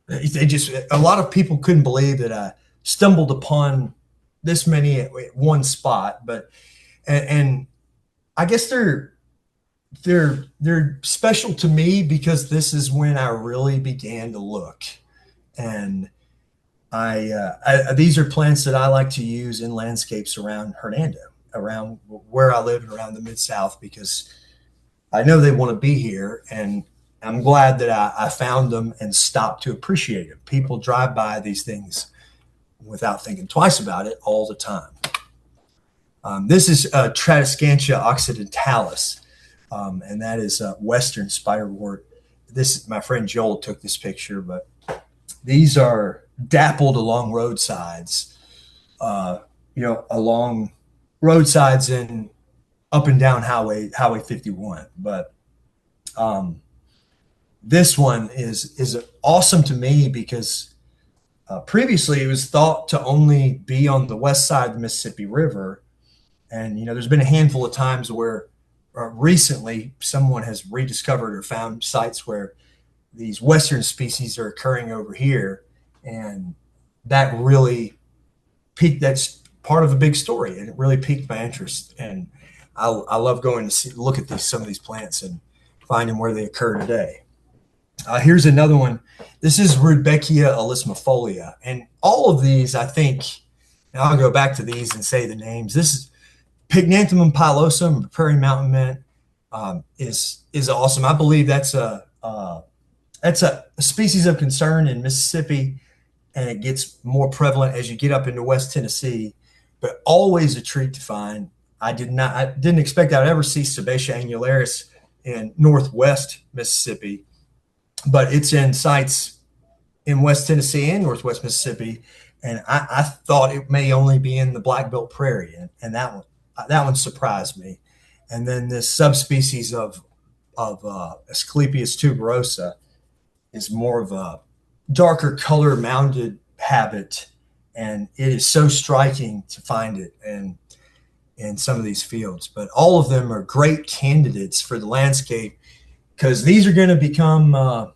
a lot of people couldn't believe that I stumbled upon this many at one spot, and I guess they're special to me because this is when I really began to look. And these are plants that I like to use in landscapes around Hernando, around where I live and around the Mid-South, because I know they want to be here. And I'm glad that I found them and stopped to appreciate them. People drive by these things without thinking twice about it all the time. This is Tradescantia occidentalis, and that is Western spiderwort. My friend Joel took this picture, but these are dappled along roadsides, along roadsides and up and down Highway 51. But this one is awesome to me because previously it was thought to only be on the west side of the Mississippi River. And, there's been a handful of times where recently someone has rediscovered or found sites where these Western species are occurring over here. And that really that's part of a big story. And it really piqued my interest. And I love going to look at some of these plants and finding where they occur today. Here's another one. This is Rudbeckia alismifolia. And all of these, I think, and I'll go back to these and say the names. This is Pygnanthemum pilosum, prairie mountain mint, is awesome. I believe that's a species of concern in Mississippi, and it gets more prevalent as you get up into West Tennessee, but always a treat to find. I didn't expect I'd ever see Sebaceae annularis in Northwest Mississippi, but it's in sites in West Tennessee and Northwest Mississippi. And I thought it may only be in the Black Belt Prairie. And that one surprised me. And then this subspecies of Asclepias tuberosa is more of a darker color mounded habit. And it is so striking to find it in some of these fields. But all of them are great candidates for the landscape because these are going to become, a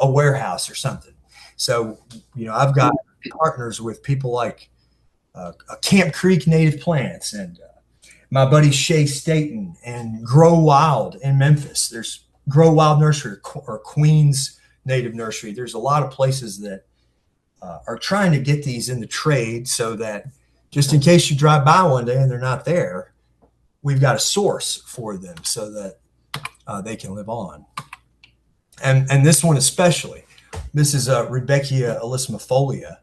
warehouse or something. So, I've got partners with people like Camp Creek Native Plants and my buddy Shay Staten and Grow Wild in Memphis. There's Grow Wild Nursery or Queens Native Nursery. There's a lot of places that are trying to get these in the trade so that just in case you drive by one day and they're not there, we've got a source for them so that they can live on. And this one especially, this is Rudbeckia alismifolia.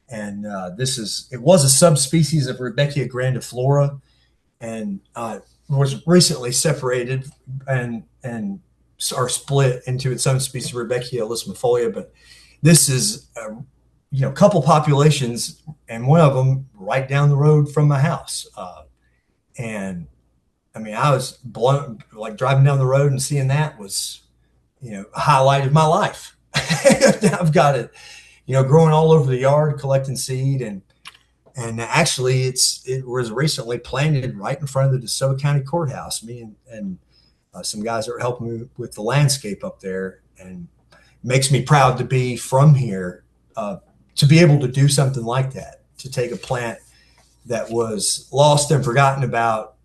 And it was a subspecies of Rudbeckia grandiflora and was recently separated and are split into its own species, Rudbeckia alismifolia. But this is, a couple populations, and one of them right down the road from my house. And I mean, I was blown, like driving down the road and seeing that was, a highlight of my life. I've got it, growing all over the yard, collecting seed. And actually it was recently planted right in front of the DeSoto County Courthouse. Me and some guys that were helping me with the landscape up there, and it makes me proud to be from here, to be able to do something like that, to take a plant that was lost and forgotten about.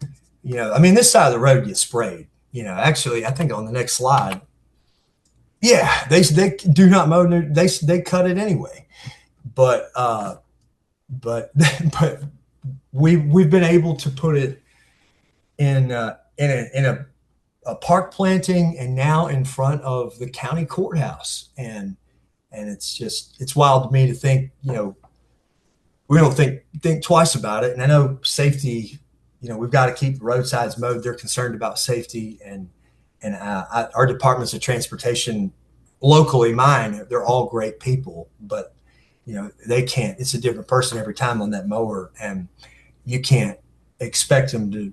This side of the road gets sprayed. Actually, I think on the next slide, Yeah, they do not mow. They cut it anyway, but but but we've been able to put it in a park planting, and now in front of the county courthouse, and it's wild to me to think, we don't think twice about it. And I know safety, we've got to keep the roadsides mowed. They're concerned about safety, and our departments of transportation locally, mine, they're all great people, but they can't. It's a different person every time on that mower, and you can't expect them to,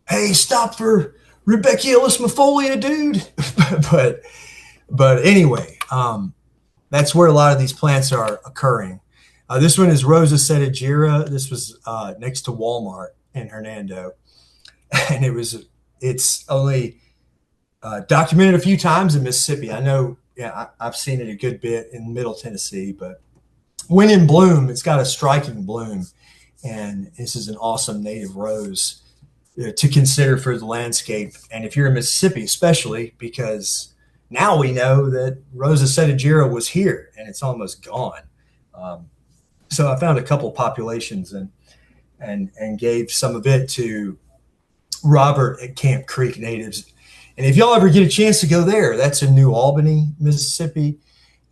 hey, stop for Rudbeckia Mafolia, dude. but anyway, that's where a lot of these plants are occurring. This one is Rosa Setagira. This was next to Walmart in Hernando, and it's only documented a few times in Mississippi. I know, I've seen it a good bit in Middle Tennessee, but when in bloom, it's got a striking bloom, and this is an awesome native rose to consider for the landscape. And if you're in Mississippi, especially, because now we know that Rosa Setagira was here and it's almost gone. So I found a couple populations and gave some of it to Robert at Camp Creek Natives. And if y'all ever get a chance to go there, that's in New Albany, Mississippi,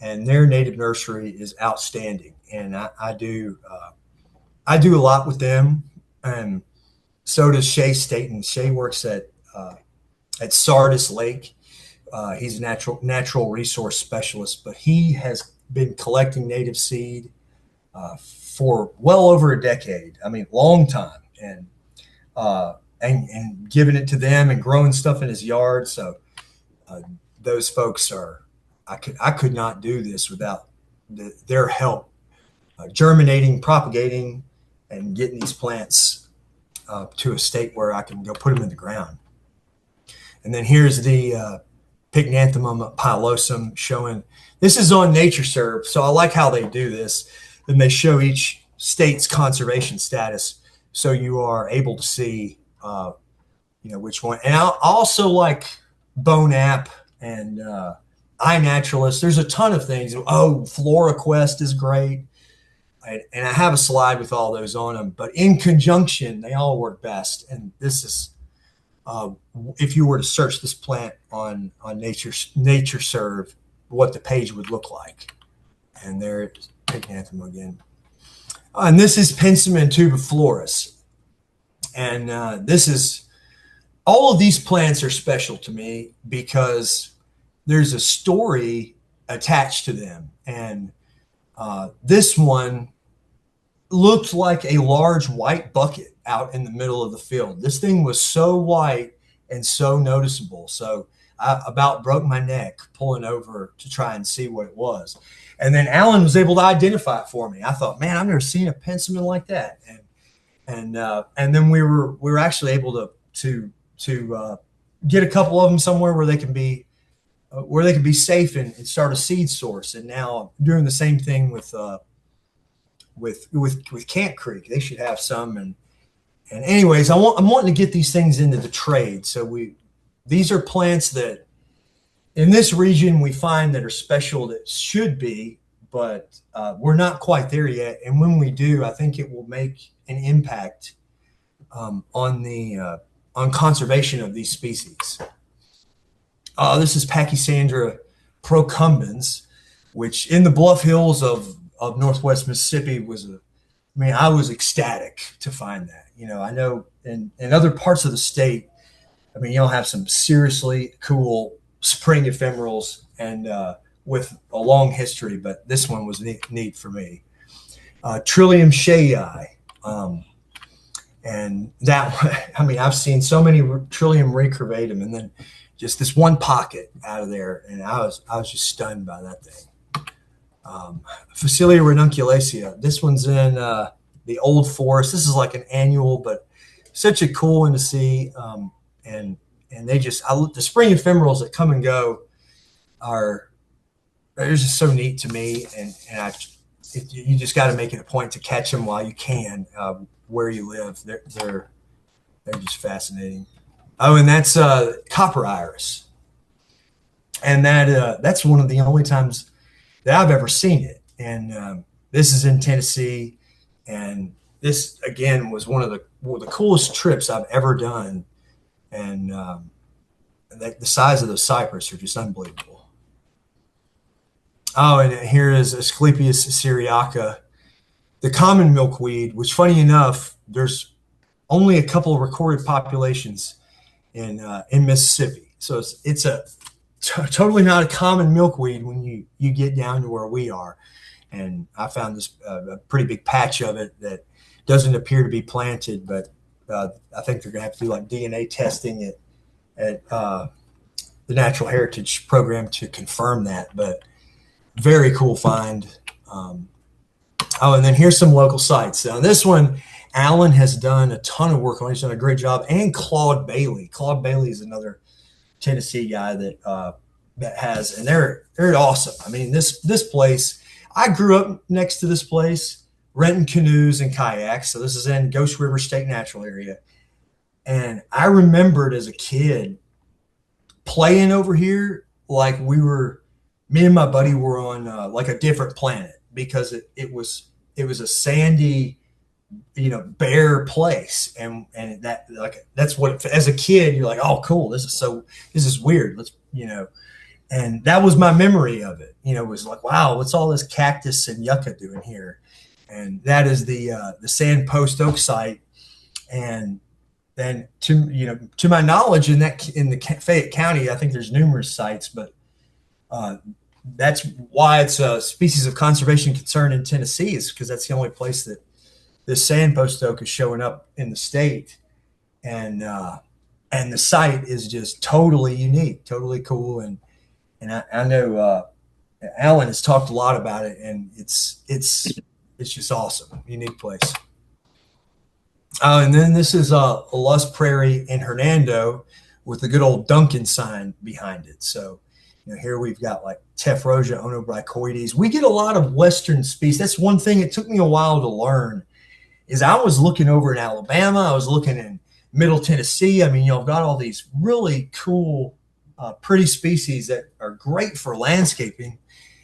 and their native nursery is outstanding. And I do a lot with them, and so does Shay Staten. Shay works at Sardis Lake. He's a natural resource specialist, but he has been collecting native seed for well over a decade. I mean, long time, and giving it to them and growing stuff in his yard. So those folks I could not do this without their help, germinating, propagating, and getting these plants to a state where I can go put them in the ground. And then here's the Pycnanthemum pilosum showing. This is on NatureServe, so I like how they do this. And they show each state's conservation status, so you are able to see, which one. And I also like Bone App and iNaturalist. There's a ton of things. Oh, Flora Quest is great. And I have a slide with all those on them, but in conjunction, they all work best. And this is, if you were to search this plant on NatureServe, what the page would look like. And there it is, Pycnanthemum again. And this is Penstemon tubiflorus. And all of these plants are special to me because there's a story attached to them. And this one looked like a large white bucket out in the middle of the field. This thing was so white and so noticeable. So I about broke my neck pulling over to try and see what it was. And then Alan was able to identify it for me. I thought, man, I've never seen a Penstemon like that. And then we were actually able to get a couple of them somewhere where they can be safe and start a seed source. And now I'm doing the same thing with Camp Creek. They should have some. And anyways, I'm wanting to get these things into the trade. So these are plants that in this region we find that are special, that should be, but we're not quite there yet. And when we do, I think it will make an impact on conservation of these species. This is Pachysandra procumbens, which in the Bluff Hills of Northwest Mississippi I was ecstatic to find that. I know in other parts of the state, you'll have some seriously cool spring ephemerals and with a long history, but this one was neat for me. Trillium shayi. And that one, I've seen so many Trillium recurvatum, and then just this one pocket out of there, and I was just stunned by that thing. Phacelia ranunculacea. This one's in the Old Forest. This is like an annual, but such a cool one to see. And the spring ephemerals that come and go they're just so neat to me. And you just got to make it a point to catch them while you can, where you live. They're just fascinating. Oh, and that's copper iris. And that's one of the only times that I've ever seen it. And this is in Tennessee, and this again was one of the coolest trips I've ever done. And the size of those cypress are just unbelievable. Oh, and here is Asclepias syriaca, the common milkweed, which, funny enough, there's only a couple of recorded populations in Mississippi. So it's totally not a common milkweed when you get down to where we are. And I found this a pretty big patch of it that doesn't appear to be planted, but I think they're going to have to do like DNA testing at the Natural Heritage Program to confirm that. But very cool find. And then here's some local sites. Now this one, Alan has done a ton of work on. He's done a great job. And Claude Bailey. Claude Bailey is another Tennessee guy that has, and they're awesome. I mean, this place, I grew up next to this place, renting canoes and kayaks. So this is in Ghost River State Natural Area. And I remembered as a kid playing over here like me and my buddy were on like a different planet, because it was a sandy, bare place. And that's what, as a kid, you're like, oh, cool. This is weird. Let's, and that was my memory of it. It was like, wow, what's all this cactus and yucca doing here? And that is the Sand Post Oak site. And then to my knowledge, in the Fayette County, I think there's numerous sites, but that's why it's a species of conservation concern in Tennessee, is because that's the only place that this sand post oak is showing up in the state. And the site is just totally unique, totally cool. And I know Alan has talked a lot about it, and it's just awesome, unique place. And then this is Lusk Prairie in Hernando with the good old Duncan sign behind it. So here we've got like Tephrosia onobrychoides. We get a lot of Western species. That's one thing it took me a while to learn, is I was looking over in Alabama. I was looking in Middle Tennessee. I mean, I've got all these really cool, pretty species that are great for landscaping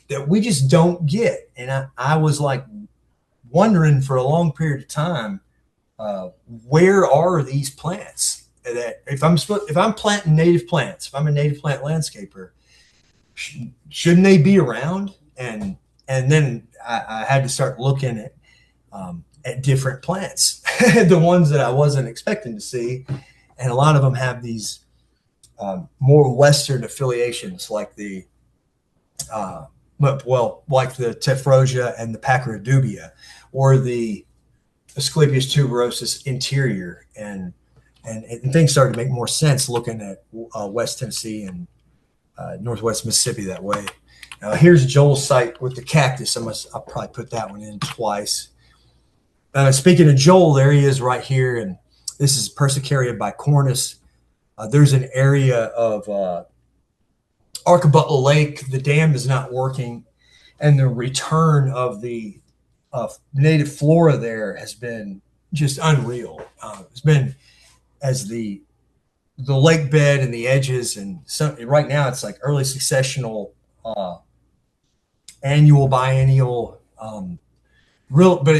that we just don't get. And I was like wondering for a long period of time, where are these plants? That if I'm planting native plants, if I'm a native plant landscaper, shouldn't they be around? And then I had to start looking at different plants, the ones that I wasn't expecting to see. And a lot of them have these more Western affiliations, like the Tephrosia and the Pachyrodubia, or the Asclepias tuberosus interior. And things started to make more sense looking at West Tennessee and Northwest Mississippi that way. Here's Joel's site with the cactus. I'll probably put that one in twice. Speaking of Joel, there he is right here. And this is Persicaria bicornis. There's an area of Arcabutla Lake. The dam is not working, and the return of the native flora there has been just unreal. It's been, as the lake bed and the edges, and right now it's like early successional, annual, biennial, but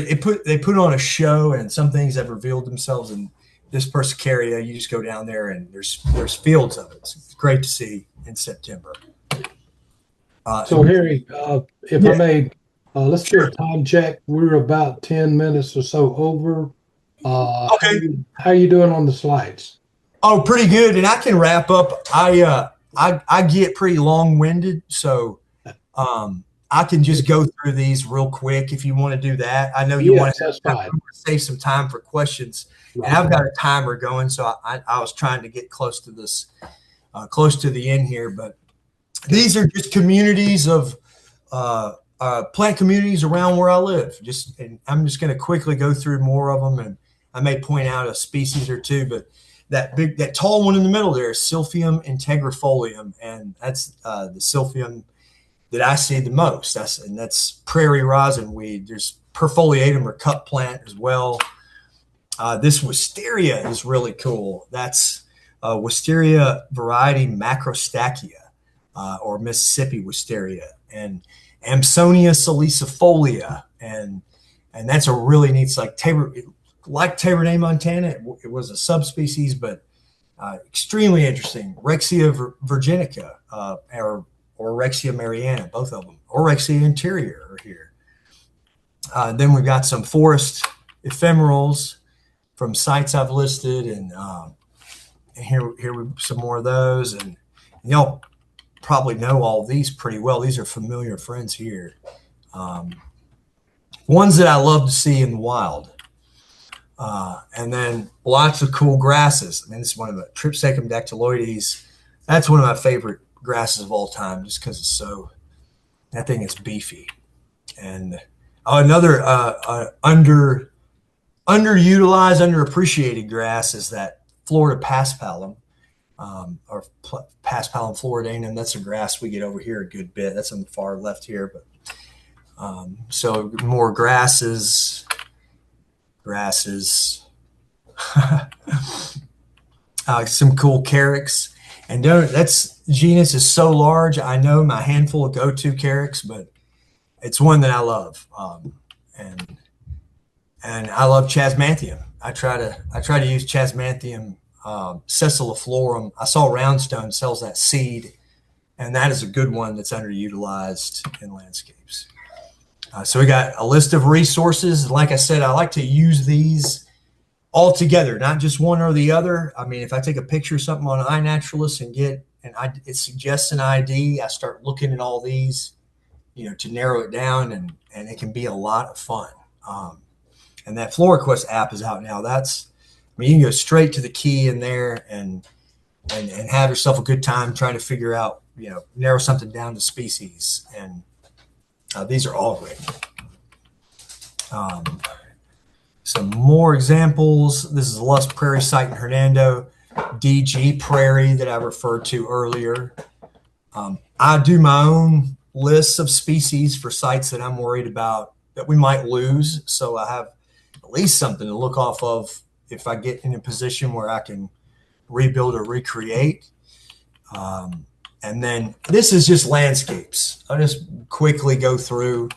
they put on a show, and some things have revealed themselves in this Persicaria. You just go down there and there's fields of it. It's great to see in September. So Harry, if I may, let's do a time check. We're about 10 minutes or so over. Okay. How are you doing on the slides? Oh, pretty good. And I can wrap up. I get pretty long-winded, so I can just go through these real quick if you want to do that. I know you want to save some time for questions. Right. And I've got a timer going, so I was trying to get close to this, close to the end here. But these are just communities of plant communities around where I live. And I'm just going to quickly go through more of them, and I may point out a species or two. But that tall one in the middle there is Silphium integrifolium, and that's the Silphium that I see the most. That's prairie rosinweed. There's Perfoliatum or cup plant as well. This wisteria is really cool. That's wisteria variety macrostachya. or Mississippi wisteria, and Amsonia salicifolia, and that's a really neat. It's like Tabernet montana. It was a subspecies, but extremely interesting. Rexia virginica, or Rexia mariana, both of them. Orexia interior are here. Then we've got some forest ephemerals from sites I've listed, and here we some more of those, and y'all probably know all these pretty well. These are familiar friends here. Ones that I love to see in the wild. And then lots of cool grasses. I mean, this is one of the Tripsacum dactyloides. That's one of my favorite grasses of all time, just because that thing is beefy. And another underutilized, underappreciated grass is that Florida paspalum, or paspalum floridanum. That's a grass we get over here a good bit. That's on the far left here. But so more grasses. Some cool carex. And that's genus is so large. I know my handful of go-to carex, but it's one that I love. And I love Chasmanthium. I try to use Chasmanthium sessiliflorum. I saw Roundstone sells that seed, and that is a good one that's underutilized in landscapes. So we got a list of resources. Like I said, I like to use these all together, not just one or the other. I mean, if I take a picture of something on iNaturalist it suggests an ID, I start looking at all these, to narrow it down, and it can be a lot of fun. And that FloraQuest app is out now. You can go straight to the key in there and have yourself a good time trying to figure out, narrow something down to species. And these are all great. Some more examples. This is a Lusk Prairie site in Hernando, DG Prairie that I referred to earlier. I do my own lists of species for sites that I'm worried about that we might lose. So I have at least something to look off of if I get in a position where I can rebuild or recreate. And then this is just landscapes. I'll just quickly go through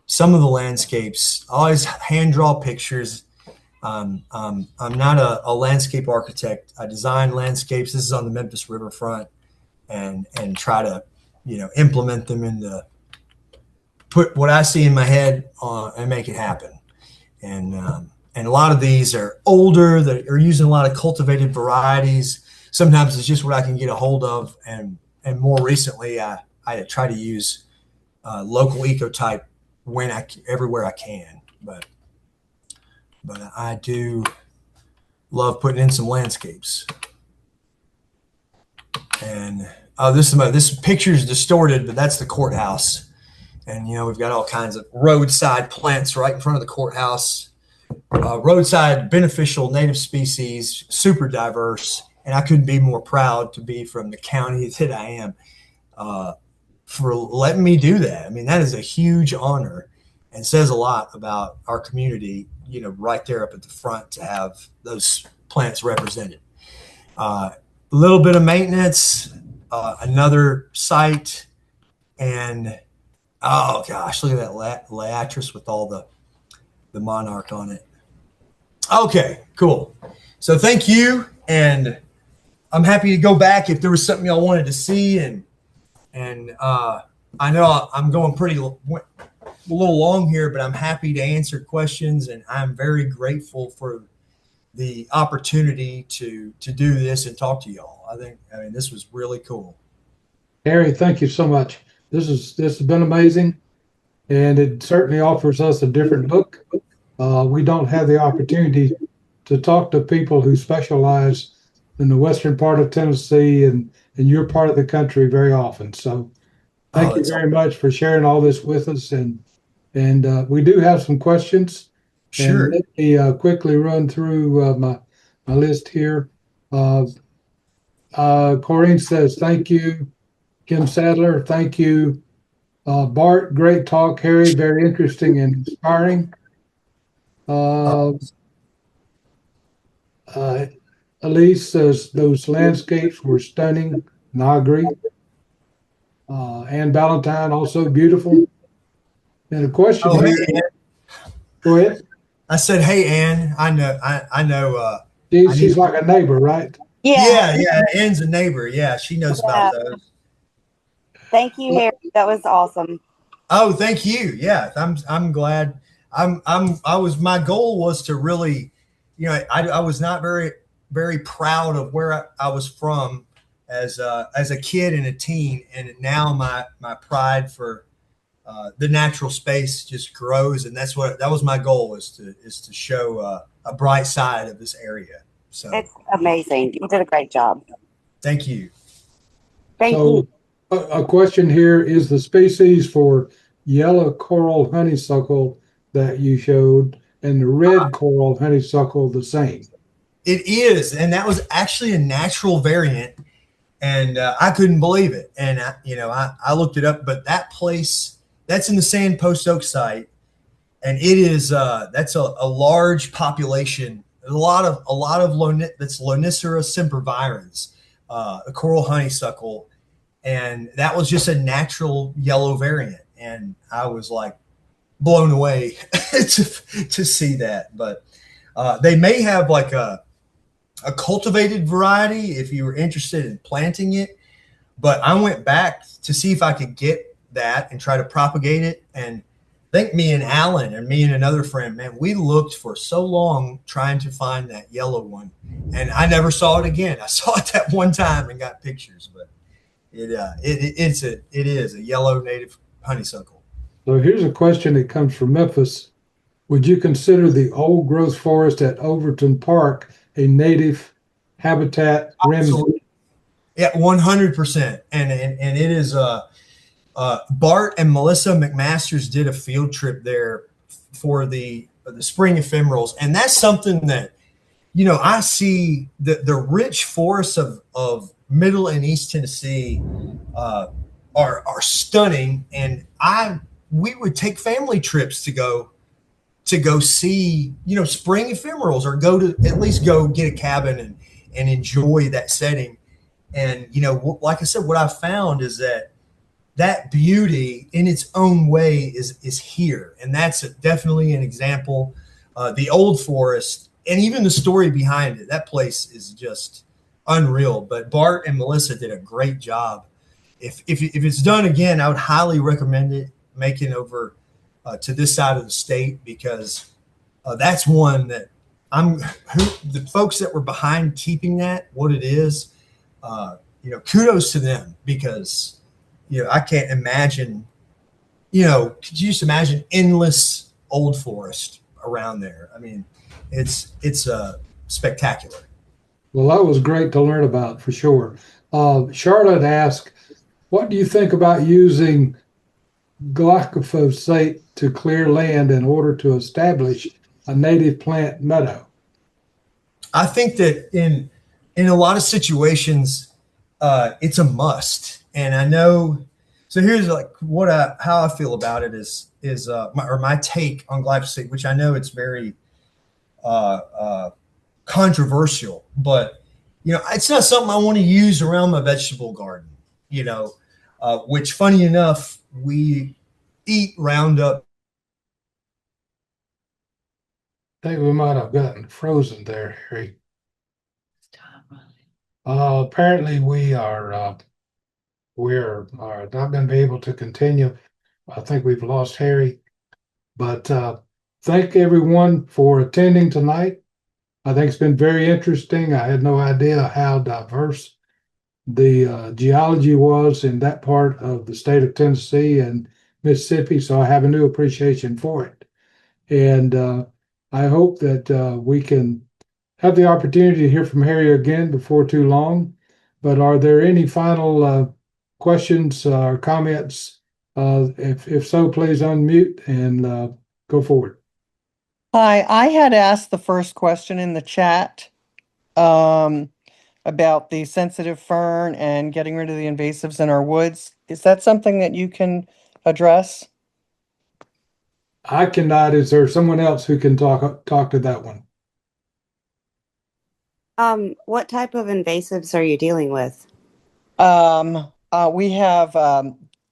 some of the landscapes. I always hand draw pictures. I'm not a landscape architect. I design landscapes. This is on the Memphis riverfront, and try to, implement them put what I see in my head and make it happen. And a lot of these are older, that are using a lot of cultivated varieties. Sometimes it's just what I can get a hold of, and more recently, I try to use local ecotype everywhere I can. But I do love putting in some landscapes. And this picture is distorted, but that's the courthouse. And we've got all kinds of roadside plants right in front of the courthouse. Roadside beneficial native species, super diverse. And I couldn't be more proud to be from the county that I am for letting me do that. I mean, that is a huge honor and says a lot about our community, right there up at the front to have those plants represented. A little bit of maintenance, another site, and oh gosh, look at that Liatris with all the monarch on it. Okay, cool. So thank you, and I'm happy to go back if there was something y'all wanted to see, and I know I'm going a little long here, but I'm happy to answer questions, and I'm very grateful for the opportunity to do this and talk to y'all. I mean, this was really cool. Harry, thank you so much. This has been amazing, and it certainly offers us a different look. We don't have the opportunity to talk to people who specialize in the western part of Tennessee and in your part of the country very often. So thank you very much for sharing all this with us. And we do have some questions. Sure. And let me quickly run through my list here. Corinne says, thank you. Kim Sadler, thank you. Bart, great talk. Harry, very interesting and inspiring. Elise says those landscapes were stunning, and I agree. Ann Valentine, also beautiful. And a question Oh, hey, here. Ann. Go ahead. I said, hey, Ann. I know. I know. I need. She's like a neighbor, right? Yeah, Yeah, yeah. Ann's a neighbor. Yeah, she knows about yeah. those. Thank you, Harry. That was awesome. Oh, thank you. Yeah, I'm glad. I was my goal was to really, I was not very proud of where I was from as a kid and a teen, and now my pride for the natural space just grows, and that was my goal is to show a bright side of this area. So It's amazing. You did a great job. thank you. Thank you. So a question here is the species for yellow coral honeysuckle that you showed and the red coral honeysuckle the same. It is, and that was actually a natural variant, and I couldn't believe it. And I looked it up, but that place that's in the Sand Post Oak site, and it is that's a large population. A lot of that's Lonicera sempervirens, a coral honeysuckle, and that was just a natural yellow variant, and I was like blown away to see that. But they may have like a cultivated variety if you were interested in planting it. But I went back to see if I could get that and try to propagate it. And I think me and Alan and me and another friend, man, we looked for so long trying to find that yellow one. And I never saw it again. I saw it that one time and got pictures, but it is a yellow native honeysuckle. So here's a question that comes from Memphis. Would you consider the old growth forest at Overton Park a native habitat remnant? Absolutely. Yeah, 100%. And it is Bart and Melissa McMasters did a field trip there for the spring ephemerals, and that's something that I see the rich forests of Middle and East Tennessee are stunning, and we would take family trips to go see spring ephemerals, or go to at least go get a cabin and enjoy that setting. And like I said, what I found is that beauty in its own way is here, and that's definitely an example. The old forest, and even the story behind it, that place is just unreal. But Bart and Melissa did a great job. If it's done again, I would highly recommend it, making over to this side of the state, because that's one that the folks that were behind keeping that what it is. Kudos to them, because I can't imagine. Could you just imagine endless old forest around there? I mean, it's spectacular. Well, that was great to learn about for sure. Charlotte asked, what do you think about using glyphosate to clear land in order to establish a native plant meadow? I think that in a lot of situations, it's a must. And I know. So here's like how I feel about it is my take on glyphosate, which I know it's very controversial, but it's not something I want to use around my vegetable garden. Which, funny enough, we eat Roundup. I think we might have gotten frozen there, Harry. Apparently we're not going to be able to continue. I think we've lost Harry, but thank everyone for attending tonight. I think it's been very interesting. I had no idea how diverse the geology was in that part of the state of Tennessee and Mississippi, so I have a new appreciation for it. And I hope that we can have the opportunity to hear from Harry again before too long. But are there any final questions or comments? If so, please unmute and go forward. Hi, I had asked the first question in the chat about the sensitive fern and getting rid of the invasives in our woods. Is that something that you can address? I cannot. Is there someone else who can talk to that one? What type of invasives are you dealing with? We have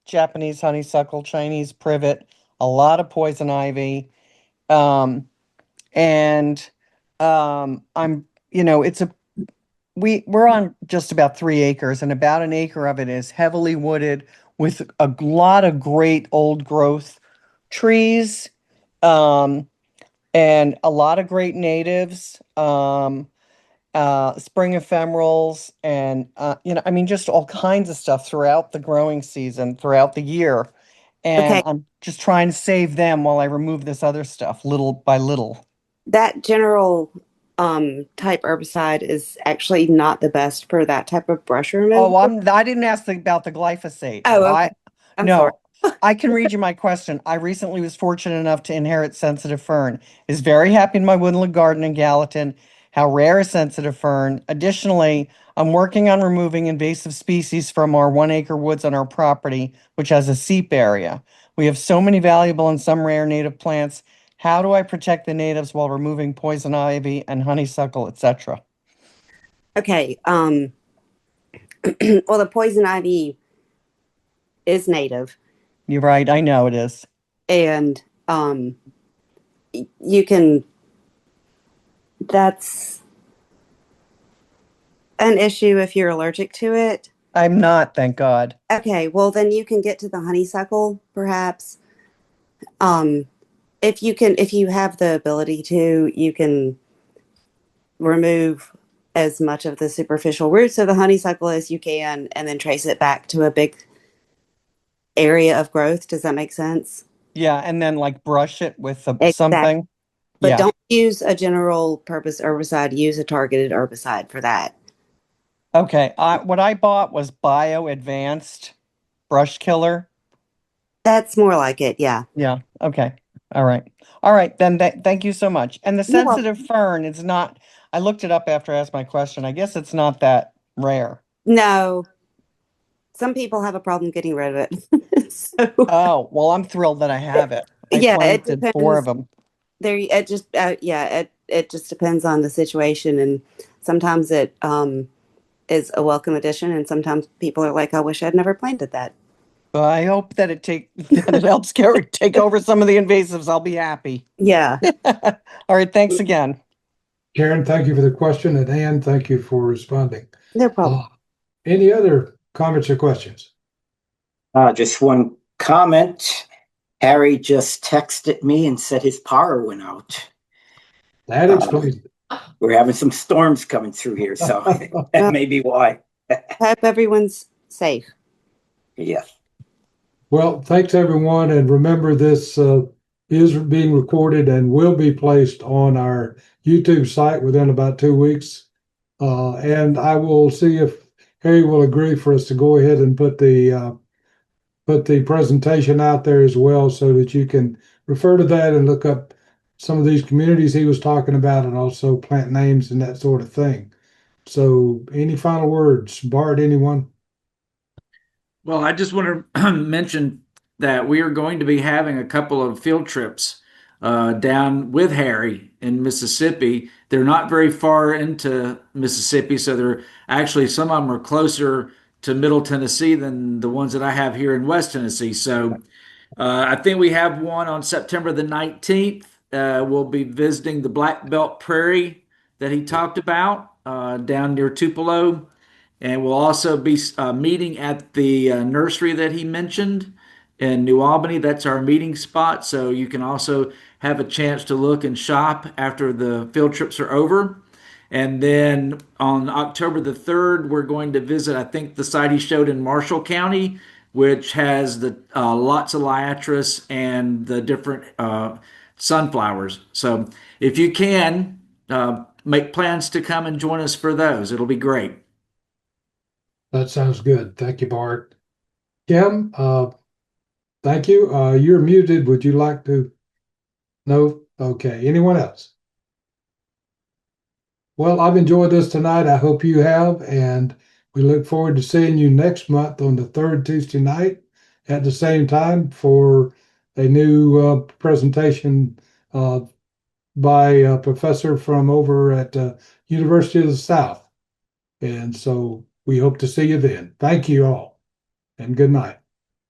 Japanese honeysuckle, Chinese privet, a lot of poison ivy, um, and I'm, it's a we're on just about 3 acres, and about an acre of it is heavily wooded with a lot of great old growth trees, um, and a lot of great natives. Spring ephemerals and I mean just all kinds of stuff throughout the growing season, throughout the year. And Okay, I'm just trying to save them while I remove this other stuff little by little. that general type herbicide is actually not the best for that type of brush Oh, removal. I didn't ask about the glyphosate. Oh, okay. I I'm sorry. No, I can read you my question. I recently was fortunate enough to inherit sensitive fern. Is very happy in my woodland garden in Gallatin. How rare is sensitive fern? Additionally, I'm working on removing invasive species from our 1 acre woods on our property, which has a seep area. We have so many valuable and some rare native plants. How do I protect the natives while removing poison ivy and honeysuckle, etc.? Okay, well, the poison ivy is native, You're right, I know it is. and you can. That's an issue if you're allergic to it. I'm not, thank God. Okay, well then you can get to the honeysuckle, perhaps. Um, if you have the ability to, you can remove as much of the superficial roots of the honeysuckle as you can, and then trace it back to a big area of growth. Does that make sense? Yeah, and then like brush it with Exactly. something. But Yeah. don't use a general purpose herbicide. Use a targeted herbicide for that. Okay. What I bought was Bio Advanced Brush Killer. That's more like it. Yeah. Yeah. Okay. All right. All right. Then thank you so much. And the You're welcome. sensitive fern is not, I looked it up after I asked my question. I guess it's not that rare. No, some people have a problem getting rid of it. So Oh, well, I'm thrilled that I have it. I yeah, it planted four of depends. them. There, it just yeah, it just depends on the situation, and sometimes it is a welcome addition, and sometimes people are like, I wish I'd never planted that. But I hope that that it helps take over some of the invasives. I'll be happy. Yeah, All right. Thanks again. Karen, thank you for the question, and Ann, thank you for responding. no problem. Any other comments or questions? Just one comment. Harry just texted me and said his power went out. That explains it. We're having some storms coming through here, so that may be why. Hope everyone's safe. Yes. Well, thanks everyone, and remember this is being recorded and will be placed on our YouTube site within about 2 weeks. And I will see if Harry will agree for us to go ahead and put the presentation out there as well, so that you can refer to that and look up some of these communities he was talking about, and also plant names and that sort of thing. So, any final words, Bart? Anyone? Well, I just want to mention that we are going to be having a couple of field trips down with Harry in Mississippi. They're not very far into Mississippi, so they're actually some of them are closer to Middle Tennessee than the ones that I have here in West Tennessee. So I think we have one on September the 19th. We'll be visiting the Black Belt Prairie that he talked about down near Tupelo. And we'll also be meeting at the nursery that he mentioned in New Albany. That's our meeting spot. So you can also have a chance to look and shop after the field trips are over. And then on October the 3rd, we're going to visit, I think, the site he showed in Marshall County, which has the lots of liatris and the different sunflowers. So if you can, make plans to come and join us for those. It'll be great. That sounds good. Thank you, Bart. Kim, thank you. You're muted. Would you like to? No? Okay. Anyone else? Well, I've enjoyed this tonight. I hope you have, and we look forward to seeing you next month on the third Tuesday night at the same time for a new presentation by a professor from over at University of the South. And so we hope to see you then. Thank you all. and good night.